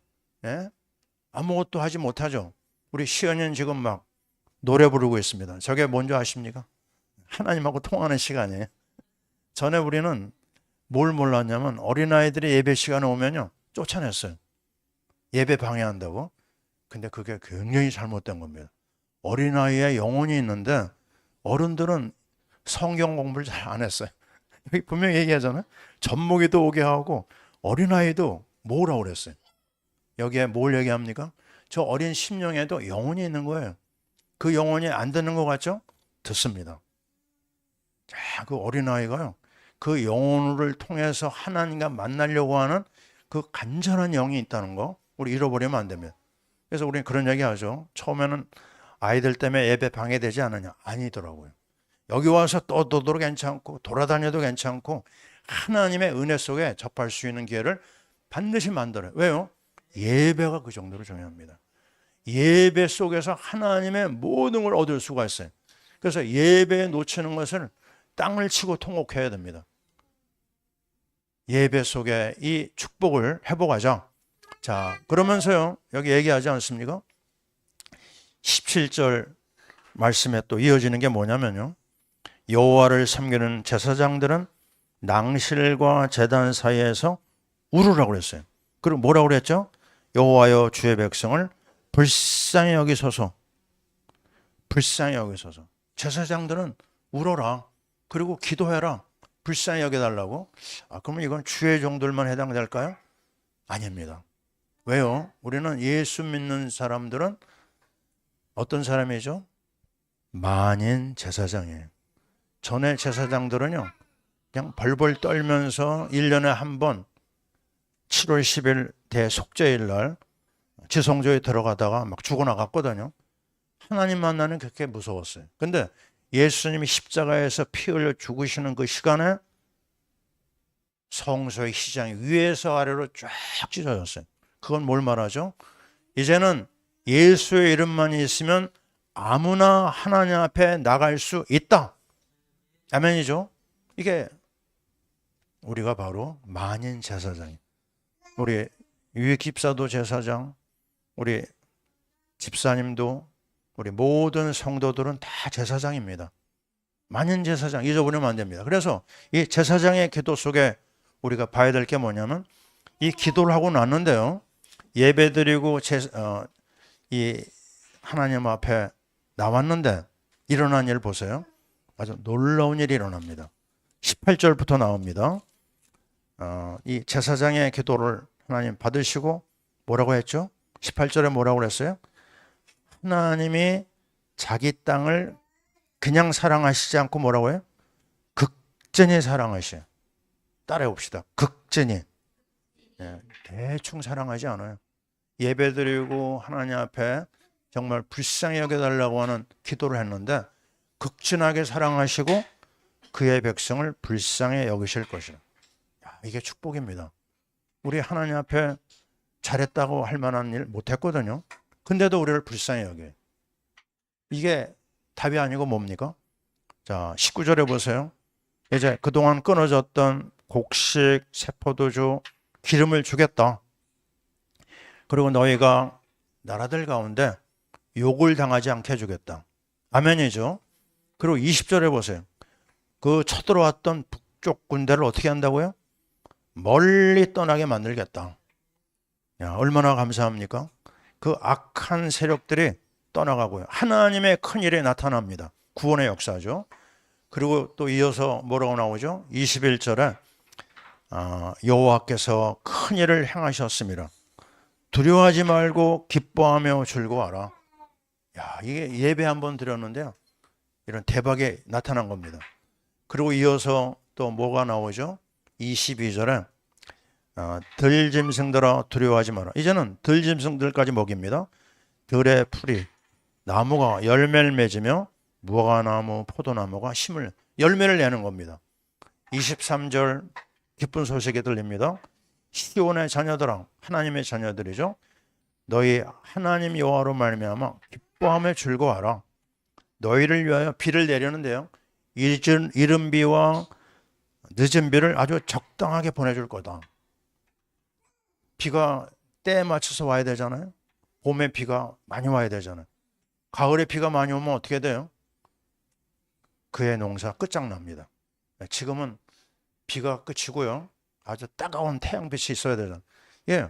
아무것도 하지 못하죠. 우리 시연이는 지금 막 노래 부르고 있습니다. 저게 뭔지 아십니까? 하나님하고 통하는 시간이에요. 전에 우리는 뭘 몰랐냐면 어린아이들이 예배 시간에 오면요 쫓아냈어요. 예배 방해한다고. 근데 그게 굉장히 잘못된 겁니다. 어린아이의 영혼이 있는데 어른들은 성경 공부를 잘 안 했어요. 여기 분명히 얘기하잖아요. 젖먹이도 오게 하고 어린아이도 모으라고 그랬어요. 여기에 뭘 얘기합니까? 저 어린 심령에도 영혼이 있는 거예요. 그 영혼이 안 듣는 것 같죠? 듣습니다. 자, 그 어린아이가요, 그 영혼을 통해서 하나님과 만나려고 하는 그 간절한 영이 있다는 거 우리 잃어버리면 안 됩니다. 그래서 우리는 그런 얘기 하죠. 처음에는 아이들 때문에 예배 방해되지 않느냐? 아니더라고요. 여기 와서 떠들어도 괜찮고 돌아다녀도 괜찮고 하나님의 은혜 속에 접할 수 있는 기회를 반드시 만들어요. 왜요? 예배가 그 정도로 중요합니다. 예배 속에서 하나님의 모든 걸 얻을 수가 있어요. 그래서 예배에 놓치는 것을 땅을 치고 통곡해야 됩니다. 예배 속에 이 축복을 회복하자. 자, 그러면서요, 여기 얘기하지 않습니까? 17절 말씀에 또 이어지는 게 뭐냐면요, 여호와를 섬기는 제사장들은 낭실과 제단 사이에서 울으라고 그랬어요. 그리고 뭐라고 그랬죠? 여호와여 주의 백성을 불쌍히 여기소서. 불쌍히 여기소서. 제사장들은 울어라. 그리고 기도해라. 불쌍히 여겨달라고. 그러면 이건 주의 종들만 해당될까요? 아닙니다. 왜요? 우리는 예수 믿는 사람들은 어떤 사람이죠? 만인 제사장이에요. 전에 제사장들은요, 그냥 벌벌 떨면서 1년에 한 번 7월 10일 대속죄일 날 지성소에 들어가다가 막 죽어나갔거든요. 하나님 만나는 그렇게 무서웠어요. 근데 예수님이 십자가에서 피 흘려 죽으시는 그 시간에 성소의 휘장이 위에서 아래로 쫙 찢어졌어요. 그건 뭘 말하죠? 이제는 예수의 이름만 있으면 아무나 하나님 앞에 나갈 수 있다. 아멘이죠? 이게 우리가 바로 만인 제사장이에요. 우리 유익 집사도 제사장, 우리 집사님도, 우리 모든 성도들은 다 제사장입니다. 만인 제사장, 잊어버리면 안 됩니다. 그래서 이 제사장의 기도 속에 우리가 봐야 될 게 뭐냐면, 이 기도를 하고 났는데요, 예배드리고 이 하나님 앞에 나왔는데 일어난 일 보세요. 아주 놀라운 일이 일어납니다. 18절부터 나옵니다. 이 제사장의 기도를 하나님 받으시고 뭐라고 했죠? 18절에 뭐라고 그랬어요? 하나님이 자기 땅을 그냥 사랑하시지 않고 뭐라고 해요? 극진히 사랑하셔요. 따라해 봅시다. 극진히. 대충 사랑하지 않아요. 예배드리고 하나님 앞에 정말 불쌍히 여겨달라고 하는 기도를 했는데 극진하게 사랑하시고 그의 백성을 불쌍히 여기실 것이라. 이게 축복입니다. 우리 하나님 앞에 잘했다고 할 만한 일 못했거든요. 근데도 우리를 불쌍히 여겨요. 이게 답이 아니고 뭡니까? 자, 19절에 보세요. 이제 그동안 끊어졌던 곡식, 세포도주, 기름을 주겠다. 그리고 너희가 나라들 가운데 욕을 당하지 않게 해주겠다. 아멘이죠. 그리고 20절에 보세요. 그 쳐들어왔던 북쪽 군대를 어떻게 한다고요? 멀리 떠나게 만들겠다. 야, 얼마나 감사합니까? 그 악한 세력들이 떠나가고요. 하나님의 큰 일이 나타납니다. 구원의 역사죠. 그리고 또 이어서 뭐라고 나오죠? 21절에 여호와께서 큰 일을 행하셨습니다. 두려워하지 말고 기뻐하며 즐거워하라. 야, 이게 예배 한번 드렸는데요, 이런 대박이 나타난 겁니다. 그리고 이어서 또 뭐가 나오죠? 22절에 들짐승들아 두려워하지 마라. 이제는 들짐승들까지 먹입니다. 들의 풀이, 나무가 열매를 맺으며 무화과나무, 포도나무가 열매를 내는 겁니다. 23절 기쁜 소식이 들립니다. 시온의 자녀들아, 하나님의 자녀들이죠. 너희 하나님 여호와로 말미암아 기뻐하며 즐거워하라. 너희를 위하여 비를 내려는데요, 이른 비와 늦은 비를 아주 적당하게 보내줄 거다. 비가 때에 맞춰서 와야 되잖아요. 봄에 비가 많이 와야 되잖아요. 가을에 비가 많이 오면 어떻게 돼요? 그의 농사 끝장납니다. 지금은 비가 끝이고요, 아주 따가운 태양빛이 있어야 되잖아요. 예,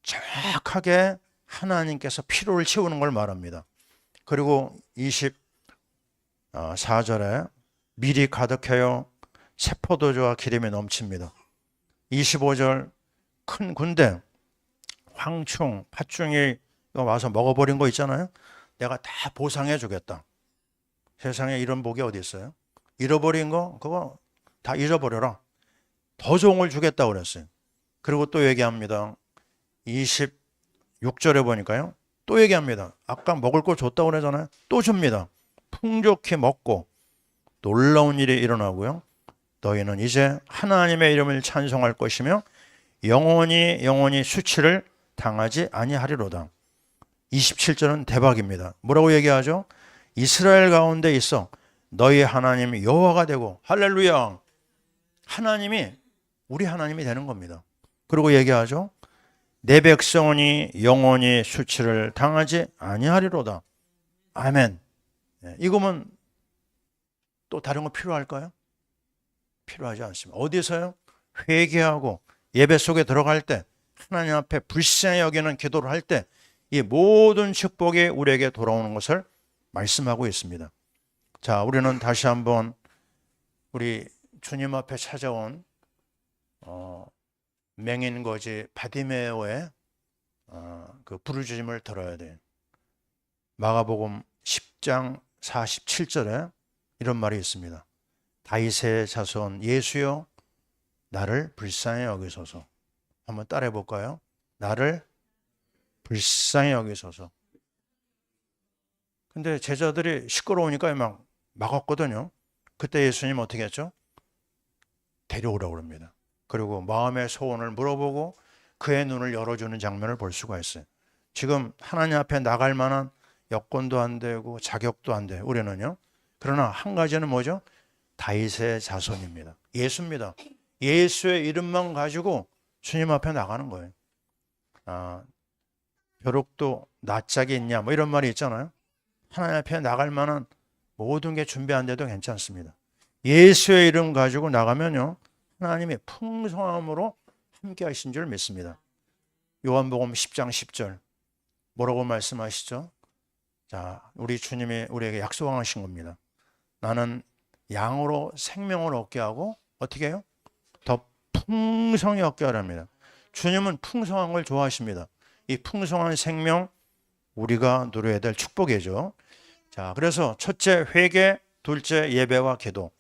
정확하게 하나님께서 피로를 채우는 걸 말합니다. 그리고 4절에 밀이 가득해요. 새 포도주와 기름이 넘칩니다. 25절 큰 군대, 황충, 팥중이 와서 먹어버린 거 있잖아요. 내가 다 보상해 주겠다. 세상에 이런 복이 어디 있어요? 잃어버린 거 그거 다 잊어버려라. 더 좋은 걸 주겠다고 그랬어요. 그리고 또 얘기합니다. 26절에 보니까요. 또 얘기합니다. 아까 먹을 거 줬다고 그러잖아요. 또 줍니다. 풍족히 먹고 놀라운 일이 일어나고요. 너희는 이제 하나님의 이름을 찬송할 것이며 영원히 수치를 당하지 아니하리로다. 27절은 대박입니다. 뭐라고 얘기하죠? 이스라엘 가운데 있어 너희 하나님 여호와가 되고, 할렐루야, 하나님이 우리 하나님이 되는 겁니다. 그리고 얘기하죠. 내 백성이 영원히 수치를 당하지 아니하리로다. 아멘. 이거면 또 다른 거 필요할까요? 필요하지 않습니다. 어디서요? 회개하고 예배 속에 들어갈 때, 하나님 앞에 불쌍히 여기는 기도를 할 때 이 모든 축복이 우리에게 돌아오는 것을 말씀하고 있습니다. 자, 우리는 다시 한번 우리 주님 앞에 찾아온 맹인거지 바디메오의 그 부르짖음을 들어야 돼요. 마가복음 10장 47절에 이런 말이 있습니다. 다윗의 자손 예수여 나를 불쌍히 여기소서. 한번 따라해 볼까요? 나를 불쌍히 여기소서. 근데 제자들이 시끄러우니까 막 막았거든요. 그때 예수님 어떻게 했죠? 데려오라고 합니다. 그리고 마음의 소원을 물어보고 그의 눈을 열어주는 장면을 볼 수가 있어요. 지금 하나님 앞에 나갈 만한 여건도 안 되고 자격도 안 돼요. 우리는요. 그러나 한 가지는 뭐죠? 다윗의 자손입니다. 예수입니다. 예수의 이름만 가지고 주님 앞에 나가는 거예요. 벼룩도 낯짝이 있냐 뭐 이런 말이 있잖아요. 하나님 앞에 나갈 만한 모든 게 준비 안 돼도 괜찮습니다. 예수의 이름 가지고 나가면요, 하나님이 풍성함으로 함께 하신 줄 믿습니다. 요한복음 10장 10절 뭐라고 말씀하시죠? 자, 우리 주님이 우리에게 약속하신 겁니다. 나는 양으로 생명을 얻게 하고 어떻게 해요? 더 풍성히 얻게 하랍니다. 주님은 풍성한 걸 좋아하십니다. 이 풍성한 생명 우리가 누려야 될 축복이죠. 자, 그래서 첫째 회개, 둘째 예배와 기도,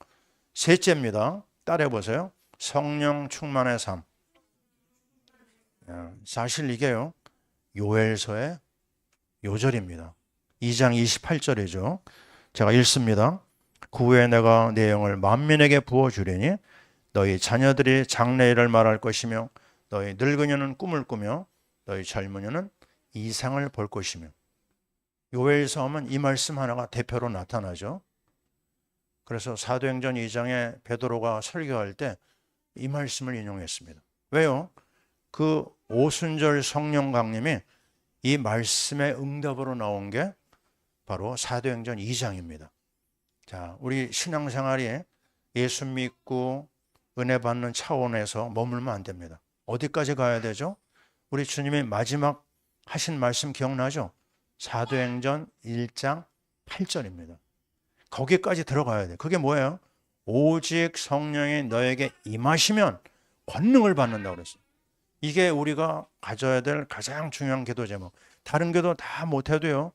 셋째입니다. 따라해 보세요. 성령 충만의 삶. 사실 이게요, 요엘서의 요절입니다. 2장 28절이죠. 제가 읽습니다. 그 후에 내가 내 영을 만민에게 부어주리니 너희 자녀들이 장래일을 말할 것이며 너희 늙은이는 꿈을 꾸며 너희 젊은이는 이상을 볼 것이며. 요엘서 하면 이 말씀 하나가 대표로 나타나죠. 그래서 사도행전 2장에 베드로가 설교할 때 이 말씀을 인용했습니다. 왜요? 그 오순절 성령 강림이 이 말씀의 응답으로 나온 게 바로 사도행전 2장입니다. 자, 우리 신앙생활이 예수 믿고 은혜 받는 차원에서 머물면 안 됩니다. 어디까지 가야 되죠? 우리 주님이 마지막 하신 말씀 기억나죠? 사도행전 1장 8절입니다. 거기까지 들어가야 돼요. 그게 뭐예요? 오직 성령이 너에게 임하시면 권능을 받는다고 그랬어요. 이게 우리가 가져야 될 가장 중요한 기도 제목. 다른 기도 다 못해도요,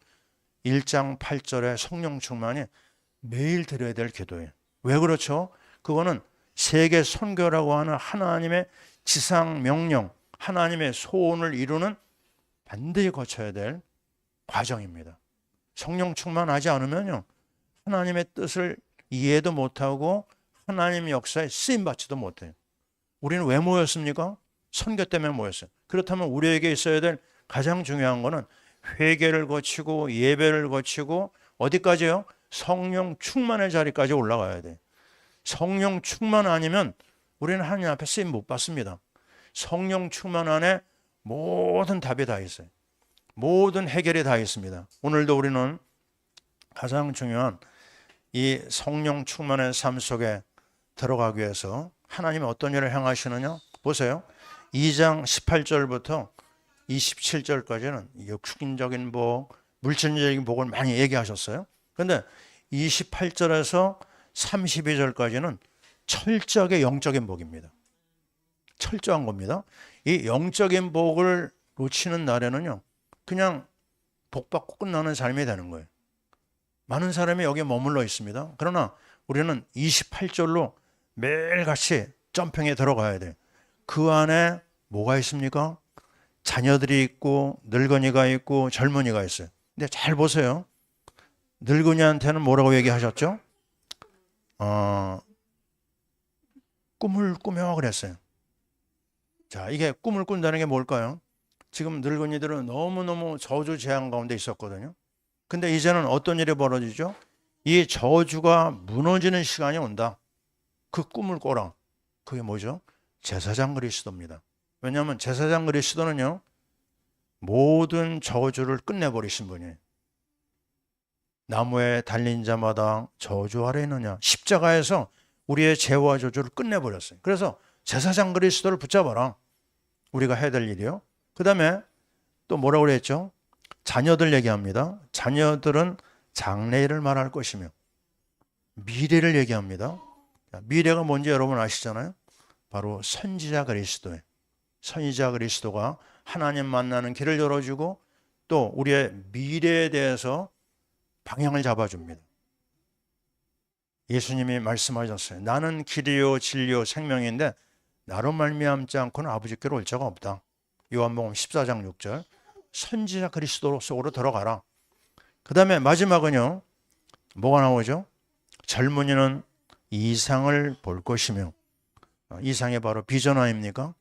1장 8절의 성령 충만이 매일 드려야 될 기도예요. 왜 그렇죠? 그거는 세계 선교라고 하는 하나님의 지상 명령, 하나님의 소원을 이루는 반드시 거쳐야 될 과정입니다. 성령 충만하지 않으면요, 하나님의 뜻을 이해도 못하고 하나님의 역사에 쓰임받지도 못해요. 우리는 왜 모였습니까? 선교 때문에 모였어요. 그렇다면 우리에게 있어야 될 가장 중요한 거는 회개를 거치고 예배를 거치고 어디까지요? 성령 충만의 자리까지 올라가야 돼요. 성령 충만 아니면 우리는 하나님 앞에 쓰임 못 받습니다. 성령 충만 안에 모든 답이 다 있어요. 모든 해결이 다 있습니다. 오늘도 우리는 가장 중요한 이 성령 충만의 삶 속에 들어가기 위해서 하나님이 어떤 일을 행하시느냐? 보세요. 2장 18절부터 27절까지는 육신적인 복, 물질적인 복을 많이 얘기하셨어요. 그런데 28절에서 32절까지는 철저하게 영적인 복입니다. 철저한 겁니다. 이 영적인 복을 놓치는 날에는요, 그냥 복 받고 끝나는 삶이 되는 거예요. 많은 사람이 여기에 머물러 있습니다. 그러나 우리는 28절로 매일같이 점핑에 들어가야 돼요. 그 안에 뭐가 있습니까? 자녀들이 있고 늙은이가 있고 젊은이가 있어요. 근데 잘 보세요. 늙은이한테는 뭐라고 얘기하셨죠? 꿈을 꾸며 그랬어요. 자, 이게 꿈을 꾼다는 게 뭘까요? 지금 늙은이들은 너무너무 저주 재앙 가운데 있었거든요. 근데 이제는 어떤 일이 벌어지죠? 이 저주가 무너지는 시간이 온다. 그 꿈을 꿔라. 그게 뭐죠? 제사장 그리스도입니다. 왜냐하면 제사장 그리스도는요, 모든 저주를 끝내버리신 분이에요. 나무에 달린 자마다 저주 아래 있느냐. 십자가에서 우리의 죄와 저주를 끝내버렸어요. 그래서 제사장 그리스도를 붙잡아라. 우리가 해야 될 일이요. 그 다음에 또 뭐라고 그랬죠? 자녀들 얘기합니다. 자녀들은 장래일을 말할 것이며 미래를 얘기합니다. 미래가 뭔지 여러분 아시잖아요. 바로 선지자 그리스도예요. 선지자 그리스도가 하나님 만나는 길을 열어주고 또 우리의 미래에 대해서 방향을 잡아줍니다. 예수님이 말씀하셨어요. 나는 길이요 진리요 생명인데 나로 말미암지 않고는 아버지께로 올 자가 없다. 요한복음 14장 6절. 선지자 그리스도 속으로 들어가라. 그 다음에 마지막은요, 뭐가 나오죠? 젊은이는 이상을 볼 것이며, 이상이 바로 비전 아닙니까?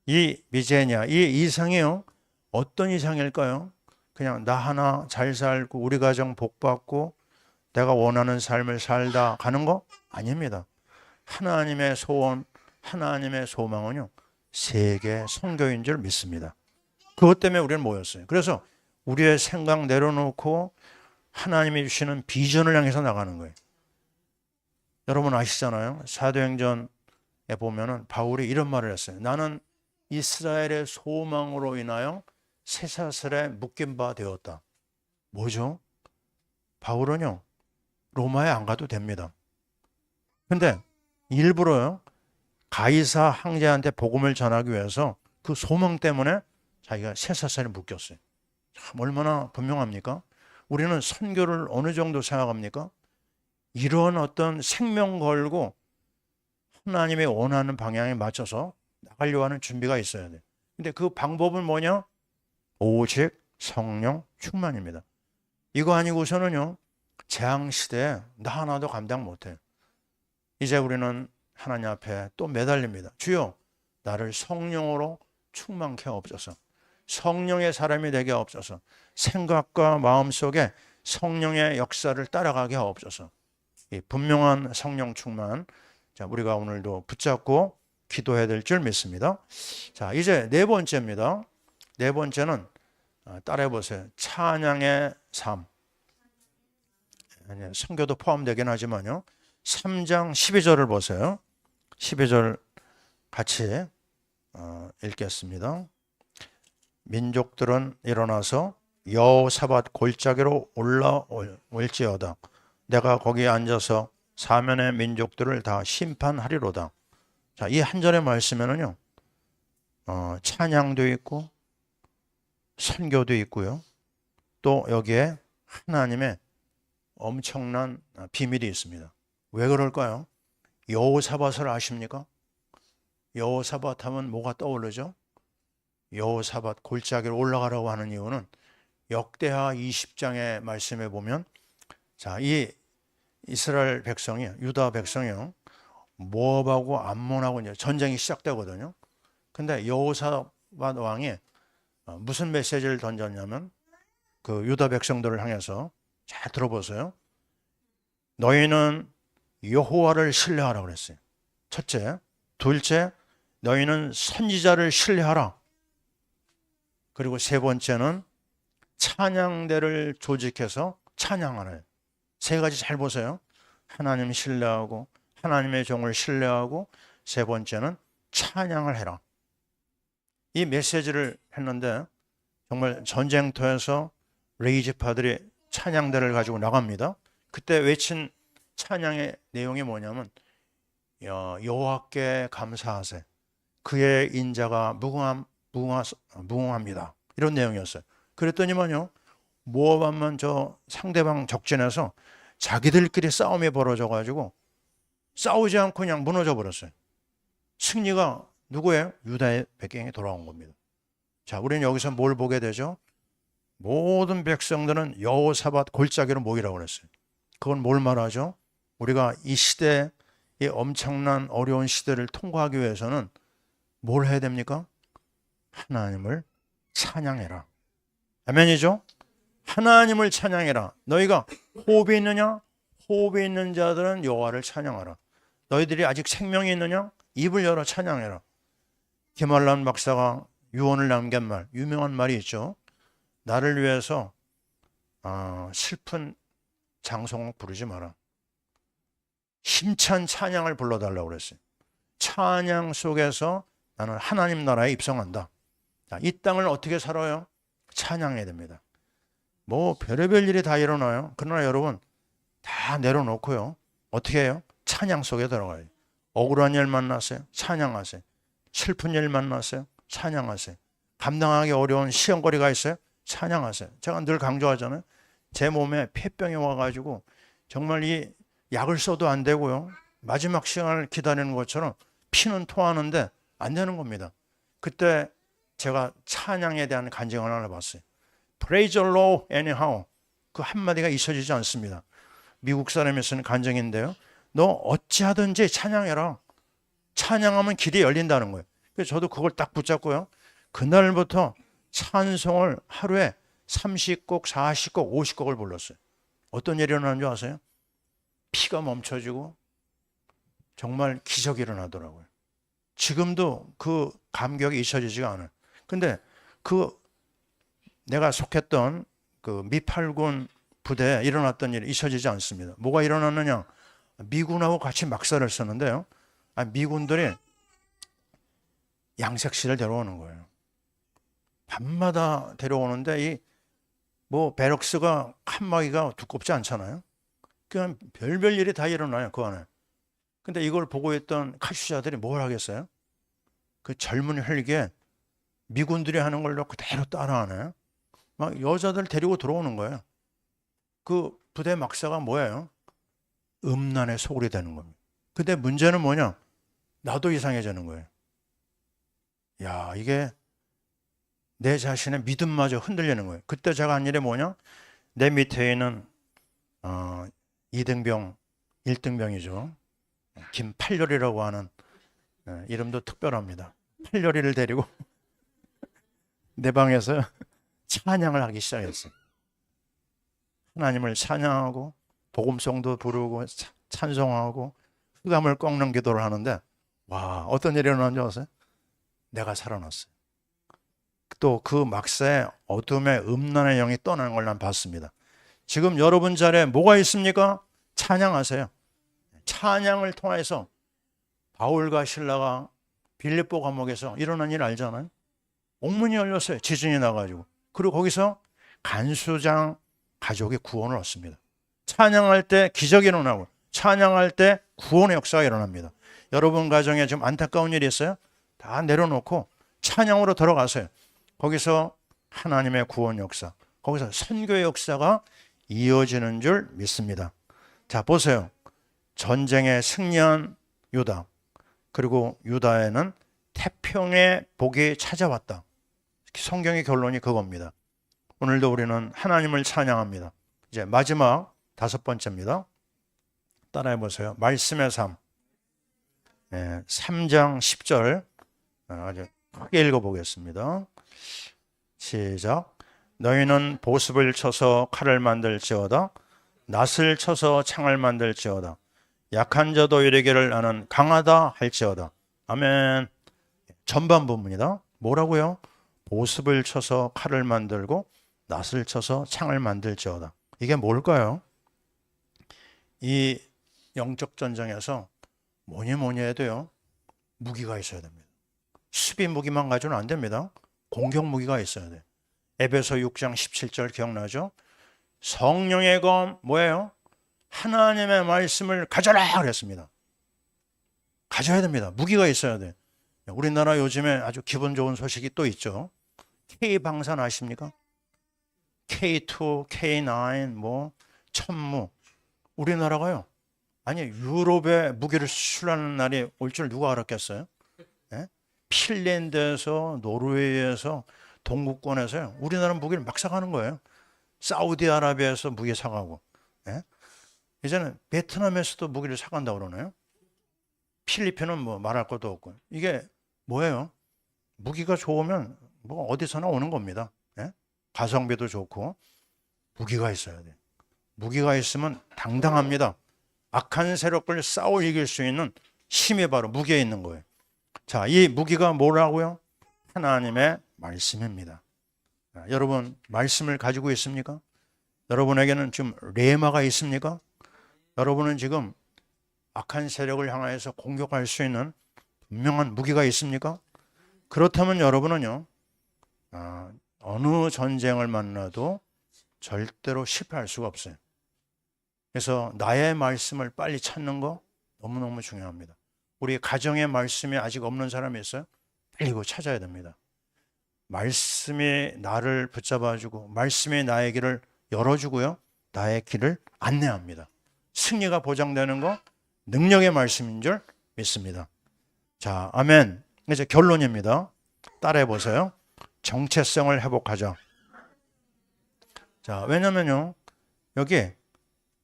이 비제냐, 이 이상이요, 어떤 이상일까요? 그냥 나 하나 잘 살고 우리 가정 복 받고 내가 원하는 삶을 살다 가는 거 아닙니다. 하나님의 소원, 하나님의 소망은요, 세계 선교인 줄 믿습니다. 그것 때문에 우리는 모였어요. 그래서 우리의 생각 내려놓고 하나님이 주시는 비전을 향해서 나가는 거예요. 여러분 아시잖아요. 사도행전에 보면은 바울이 이런 말을 했어요. 나는 이스라엘의 소망으로 인하여 쇠사슬에 묶인 바 되었다. 뭐죠? 바울은요, 로마에 안 가도 됩니다. 근데 일부러요, 가이사 황제한테 복음을 전하기 위해서 그 소망 때문에 자기가 쇠사슬에 묶였어요. 참 얼마나 분명합니까? 우리는 선교를 어느 정도 생각합니까? 이런 어떤 생명 걸고 하나님이 원하는 방향에 맞춰서 나가려고 하는 준비가 있어야 돼요. 근데 그 방법은 뭐냐? 오직 성령 충만입니다. 이거 아니고서는요, 재앙시대에 나 하나도 감당 못해요. 이제 우리는 하나님 앞에 또 매달립니다. 주여, 나를 성령으로 충만케 하옵소서. 성령의 사람이 되게 하옵소서. 생각과 마음속에 성령의 역사를 따라가게 하옵소서. 이 분명한 성령 충만, 자, 우리가 오늘도 붙잡고 기도해야 될 줄 믿습니다. 자, 이제 네 번째입니다. 네 번째는 따라해 보세요. 찬양의 삶. 선교도 포함되긴 하지만요. 3장 12절을 보세요. 12절 같이 읽겠습니다. 민족들은 일어나서 여호사밧 골짜기로 올라올지어다. 내가 거기에 앉아서 사면의 민족들을 다 심판하리로다. 자, 이 한 절의 말씀에는요, 찬양도 있고 선교도 있고요. 또 여기에 하나님의 엄청난 비밀이 있습니다. 왜 그럴까요? 여호사밧을 아십니까? 여호사밧 하면 뭐가 떠오르죠? 여호사밧 골짜기로 올라가라고 하는 이유는 역대하 20장의 말씀에 보면, 자, 이 이스라엘 백성이, 유다 백성이요, 모압하고 암몬하고 이제 전쟁이 시작되거든요. 근데 여호사밧 왕이 무슨 메시지를 던졌냐면, 그 유다 백성들을 향해서, 잘 들어보세요. 너희는 여호와를 신뢰하라 그랬어요. 첫째. 둘째, 너희는 선지자를 신뢰하라. 그리고 세 번째는 찬양대를 조직해서 찬양하라. 세 가지 잘 보세요. 하나님 신뢰하고 하나님의 종을 신뢰하고 세 번째는 찬양을 해라. 이 메시지를 했는데 정말 전쟁터에서 레이지파들이 찬양대를 가지고 나갑니다. 그때 외친 찬양의 내용이 뭐냐면 여호와께 감사하세 그의 인자가 무궁합니다. 이런 내용이었어요. 그랬더니만요 모압만 저 상대방 적진에서 자기들끼리 싸움이 벌어져가지고 싸우지 않고 그냥 무너져 버렸어요. 승리가 누구예요? 유다의 백경에 돌아온 겁니다. 자, 우리는 여기서 뭘 보게 되죠? 모든 백성들은 여호사밧 골짜기로 모이라고 그랬어요. 그건 뭘 말하죠? 우리가 이 시대, 이 엄청난 어려운 시대를 통과하기 위해서는 뭘 해야 됩니까? 하나님을 찬양해라. 아멘이죠? 하나님을 찬양해라. 너희가 호흡이 있느냐? 호흡이 있는 자들은 여호와를 찬양하라. 너희들이 아직 생명이 있느냐? 입을 열어 찬양해라. 김알란 박사가 유언을 남긴 말, 유명한 말이 있죠. 나를 위해서 슬픈 장성곡 부르지 마라. 힘찬 찬양을 불러달라고 그랬어요. 찬양 속에서 나는 하나님 나라에 입성한다. 자, 이 땅을 어떻게 살아요? 찬양해야 됩니다. 뭐 별의별 일이 다 일어나요. 그러나 여러분 다 내려놓고요. 어떻게 해요? 찬양 속에 들어가요. 억울한 일 만났어요? 찬양하세요. 슬픈 일 만났어요? 찬양하세요. 감당하기 어려운 시험거리가 있어요? 찬양하세요. 제가 늘 강조하잖아요. 제 몸에 폐병이 와가지고 정말 이 약을 써도 안 되고요. 마지막 시간을 기다리는 것처럼 피는 토하는데 안 되는 겁니다. 그때 제가 찬양에 대한 간증을 하나 봤어요. Praise the Lord anyhow. 그 한마디가 잊혀지지 않습니다. 미국 사람이 쓰는 간증인데요. 너 어찌하든지 찬양해라. 찬양하면 길이 열린다는 거예요. 그래서 저도 그걸 딱 붙잡고요. 그날부터 찬송을 하루에 30곡, 40곡, 50곡을 불렀어요. 어떤 일이 일어나는 줄 아세요? 피가 멈춰지고 정말 기적이 일어나더라고요. 지금도 그 감격이 잊혀지지가 않아요. 근데 내가 속했던 그 미8군 부대에 일어났던 일이 잊혀지지 않습니다. 뭐가 일어났느냐? 미군하고 같이 막사를 썼는데요. 미군들이 양색실을 데려오는 거예요. 밤마다 데려오는데 베럭스가 칸막이가 두껍지 않잖아요. 그냥 별별 일이 다 일어나요, 그 안에. 근데 이걸 보고 있던 카슈자들이 뭘 하겠어요? 그 젊은 혈기에 미군들이 하는 걸로 그대로 따라하네. 막 여자들 데리고 들어오는 거예요. 그 부대 막사가 뭐예요? 음란의 소굴이 되는 겁니다. 근데 문제는 뭐냐? 나도 이상해지는 거예요. 야, 이게 내 자신의 믿음마저 흔들리는 거예요. 그때 제가 한 일이 뭐냐? 내 밑에 있는 2등병, 1등병이죠. 김팔렬이라고 하는 이름도 특별합니다. 팔렬이를 데리고 내 방에서 찬양을 하기 시작했어요. 하나님을 찬양하고 복음송도 부르고 찬송하고 흑암을 꺾는 기도를 하는데 와, 어떤 일이 일어나는지 아세요? 내가 살아났어요. 또 그 막사에 어둠의 음란의 영이 떠나는 걸 난 봤습니다. 지금 여러분 자리에 뭐가 있습니까? 찬양하세요. 찬양을 통해서 바울과 실라가 빌립보 감옥에서 일어난 일 알잖아요. 옥문이 열렸어요. 지진이 나가지고. 그리고 거기서 간수장 가족이 구원을 얻습니다. 찬양할 때 기적이 일어나고 찬양할 때 구원의 역사가 일어납니다. 여러분 가정에 지금 안타까운 일이 있어요? 다 내려놓고 찬양으로 들어가세요. 거기서 하나님의 구원 역사, 거기서 선교의 역사가 이어지는 줄 믿습니다. 자, 보세요. 전쟁에 승리한 유다, 그리고 유다에는 태평의 복이 찾아왔다. 성경의 결론이 그겁니다. 오늘도 우리는 하나님을 찬양합니다. 이제 마지막 5번째입니다. 따라해 보세요. 말씀의 삶. 3장 10절 아주 크게 읽어보겠습니다. 시작. 너희는 보습을 쳐서 칼을 만들지어다. 낫을 쳐서 창을 만들지어다. 약한 자도 이르기를 나는 강하다 할지어다. 아멘. 전반 부분이다. 뭐라고요? 보습을 쳐서 칼을 만들고 낫을 쳐서 창을 만들지어다. 이게 뭘까요? 이 영적 전쟁에서 뭐니 해도요, 무기가 있어야 됩니다. 수비 무기만 가지고는 안 됩니다. 공격 무기가 있어야 돼요. 에베소 6장 17절 기억나죠? 성령의 검 뭐예요? 하나님의 말씀을 가져라 그랬습니다. 가져야 됩니다. 무기가 있어야 돼. 우리나라 요즘에 아주 기분 좋은 소식이 또 있죠. K방산 아십니까? K2, K9, 뭐 천무. 우리나라가요. 아니 유럽에 무기를 수출하는 날이 올 줄 누가 알았겠어요? 예? 핀란드에서 노르웨이에서 동구권에서요. 우리나라 무기를 막 사가는 거예요. 사우디아라비아에서 무기 사가고. 예? 이제는 베트남에서도 무기를 사간다고 그러네요. 필리핀은 뭐 말할 것도 없고. 이게 뭐예요? 무기가 좋으면 뭐 어디서나 오는 겁니다. 예? 가성비도 좋고 무기가 있어야 돼. 무기가 있으면 당당합니다. 악한 세력을 싸워 이길 수 있는 힘이 바로 무기에 있는 거예요. 자, 이 무기가 뭐라고요? 하나님의 말씀입니다. 자, 여러분 말씀을 가지고 있습니까? 여러분에게는 지금 레마가 있습니까? 여러분은 지금 악한 세력을 향하여서 공격할 수 있는 분명한 무기가 있습니까? 그렇다면 여러분은요, 어느 전쟁을 만나도 절대로 실패할 수가 없어요. 그래서 나의 말씀을 빨리 찾는 거 너무너무 중요합니다. 우리 가정의 말씀이 아직 없는 사람이 있어요? 빨리 이거 찾아야 됩니다. 말씀이 나를 붙잡아주고 말씀이 나의 길을 열어주고요. 나의 길을 안내합니다. 승리가 보장되는 거 능력의 말씀인 줄 믿습니다. 자, 아멘. 이제 결론입니다. 따라해 보세요. 정체성을 회복하자. 자, 왜냐면요. 여기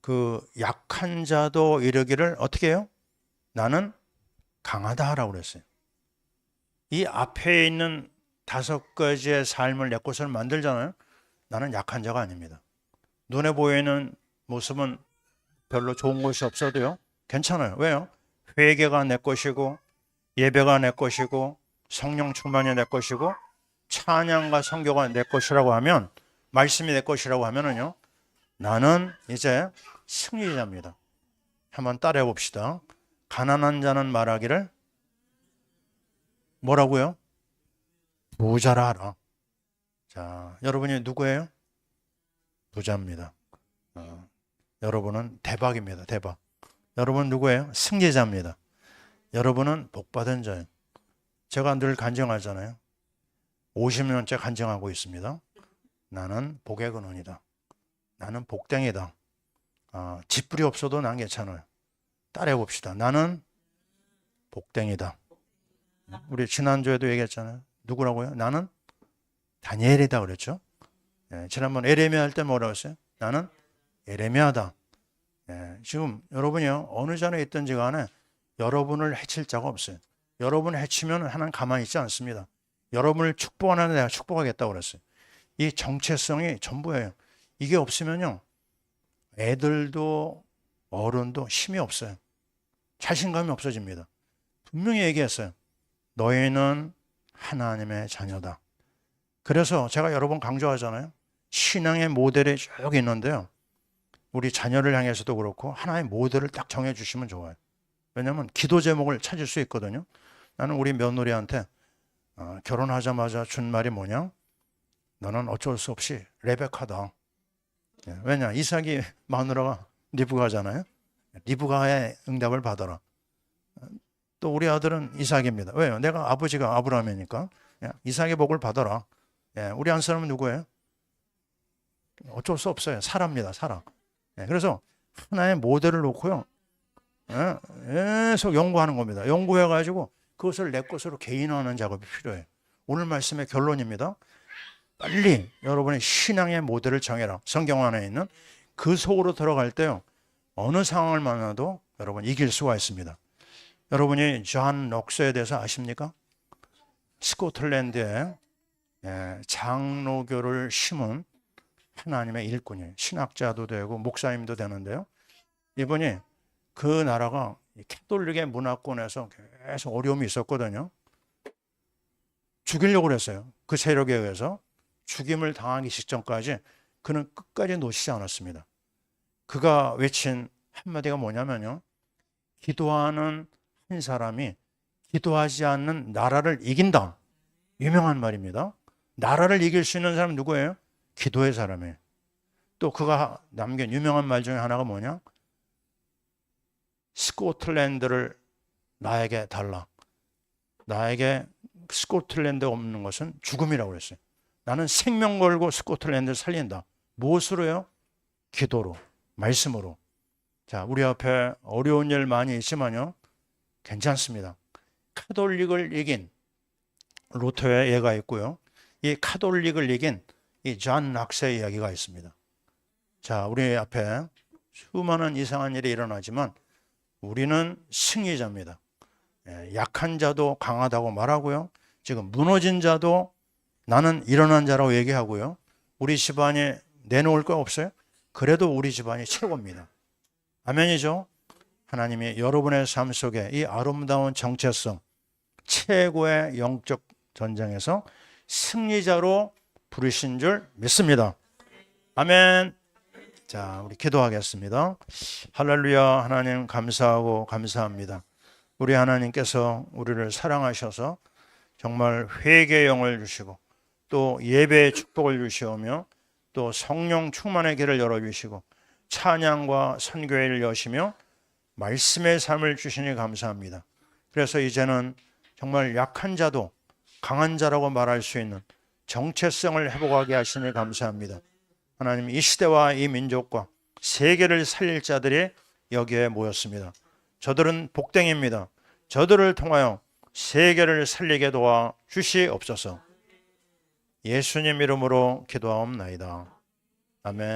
그 약한 자도 이르기를 어떻게 해요? 나는 강하다라고 그랬어요. 이 앞에 있는 5가지의 삶을 내 것을 만들잖아요. 나는 약한 자가 아닙니다. 눈에 보이는 모습은 별로 좋은 것이 없어도요. 괜찮아요. 왜요? 회개가 내 것이고 예배가 내 것이고 성령 충만이 내 것이고 찬양과 선교가 내 것이라고 하면 말씀이 내 것이라고 하면은요. 나는 이제 승리자입니다. 한번 따라해 봅시다. 가난한 자는 말하기를 뭐라고요? 부자라 하라. 자, 여러분이 누구예요? 부자입니다. 여러분은 대박입니다. 대박. 여러분 누구예요? 승리자입니다. 여러분은 복받은 자예요. 제가 늘 간증하잖아요. 50년째 간증하고 있습니다. 나는 복의 근원이다. 나는 복댕이다. 집불이 없어도 난 괜찮아요. 따라해 봅시다. 나는 복댕이다. 우리 지난주에도 얘기했잖아요. 누구라고요? 나는 다니엘이다 그랬죠. 지난번 에레미야 할 때 뭐라고 했어요? 나는 에레미야다. 지금 여러분이요. 어느 자리에 있든지 간에 여러분을 해칠 자가 없어요. 여러분을 해치면 하나님 가만히 있지 않습니다. 여러분을 축복하는 내가 축복하겠다고 그랬어요. 이 정체성이 전부예요. 이게 없으면요. 애들도 어른도 힘이 없어요. 자신감이 없어집니다. 분명히 얘기했어요. 너희는 하나님의 자녀다. 그래서 제가 여러 번 강조하잖아요. 신앙의 모델이 쭉 있는데요. 우리 자녀를 향해서도 그렇고 하나의 모델을 딱 정해주시면 좋아요. 왜냐하면 기도 제목을 찾을 수 있거든요. 나는 우리 며느리한테 결혼하자마자 준 말이 뭐냐? 너는 어쩔 수 없이 레베카다. 왜냐? 이삭이 마누라가 리브가잖아요. 리브가의 응답을 받아라. 또 우리 아들은 이삭입니다. 왜요? 내가 아버지가 아브라함이니까 이삭의 복을 받아라. 우리 한 사람은 누구예요? 어쩔 수 없어요. 사라입니다. 사라. 그래서 하나의 모델을 놓고요. 계속 연구하는 겁니다. 연구해가지고 그것을 내 것으로 개인화하는 작업이 필요해요. 오늘 말씀의 결론입니다. 빨리 여러분의 신앙의 모델을 정해라. 성경 안에 있는 그 속으로 들어갈 때요. 어느 상황을 만나도 여러분 이길 수가 있습니다. 여러분이 존 록스에 대해서 아십니까? 스코틀랜드에 장로교를 심은 하나님의 일꾼이에요. 신학자도 되고 목사님도 되는데요. 이분이 그 나라가 캐톨릭의 문화권에서 계속 어려움이 있었거든요. 죽이려고 그랬어요. 그 세력에 의해서 죽임을 당하기 직전까지 그는 끝까지 놓치지 않았습니다. 그가 외친 한마디가 뭐냐면요. 기도하는 한 사람이 기도하지 않는 나라를 이긴다. 유명한 말입니다. 나라를 이길 수 있는 사람은 누구예요? 기도의 사람이에요. 또 그가 남긴 유명한 말 중에 하나가 뭐냐? 스코틀랜드를 나에게 달라. 나에게 스코틀랜드 없는 것은 죽음이라고 그랬어요. 나는 생명 걸고 스코틀랜드를 살린다. 무엇으로요? 기도로, 말씀으로. 자, 우리 앞에 어려운 일 많이 있지만요, 괜찮습니다. 카톨릭을 이긴 루터의 예가 있고요, 이 카톨릭을 이긴 이 존 낙스의 이야기가 있습니다. 자, 우리 앞에 수많은 이상한 일이 일어나지만 우리는 승리자입니다. 약한 자도 강하다고 말하고요, 지금 무너진 자도 나는 일어난 자라고 얘기하고요, 우리 집안이 내놓을 거 없어요? 그래도 우리 집안이 최고입니다. 아멘이죠? 하나님이 여러분의 삶 속에 이 아름다운 정체성, 최고의 영적 전쟁에서 승리자로 부르신 줄 믿습니다. 아멘. 자, 우리 기도하겠습니다. 할렐루야. 하나님 감사하고 감사합니다. 우리 하나님께서 우리를 사랑하셔서 정말 회개의 영을 주시고 또 예배의 축복을 주시오며 또 성령 충만의 길을 열어주시고 찬양과 선교회를 여시며 말씀의 삶을 주시니 감사합니다. 그래서 이제는 정말 약한 자도 강한 자라고 말할 수 있는 정체성을 회복하게 하시니 감사합니다. 하나님, 이 시대와 이 민족과 세계를 살릴 자들이 여기에 모였습니다. 저들은 복댕입니다. 저들을 통하여 세계를 살리게 도와 주시옵소서. 예수님 이름으로 기도하옵나이다. 아멘.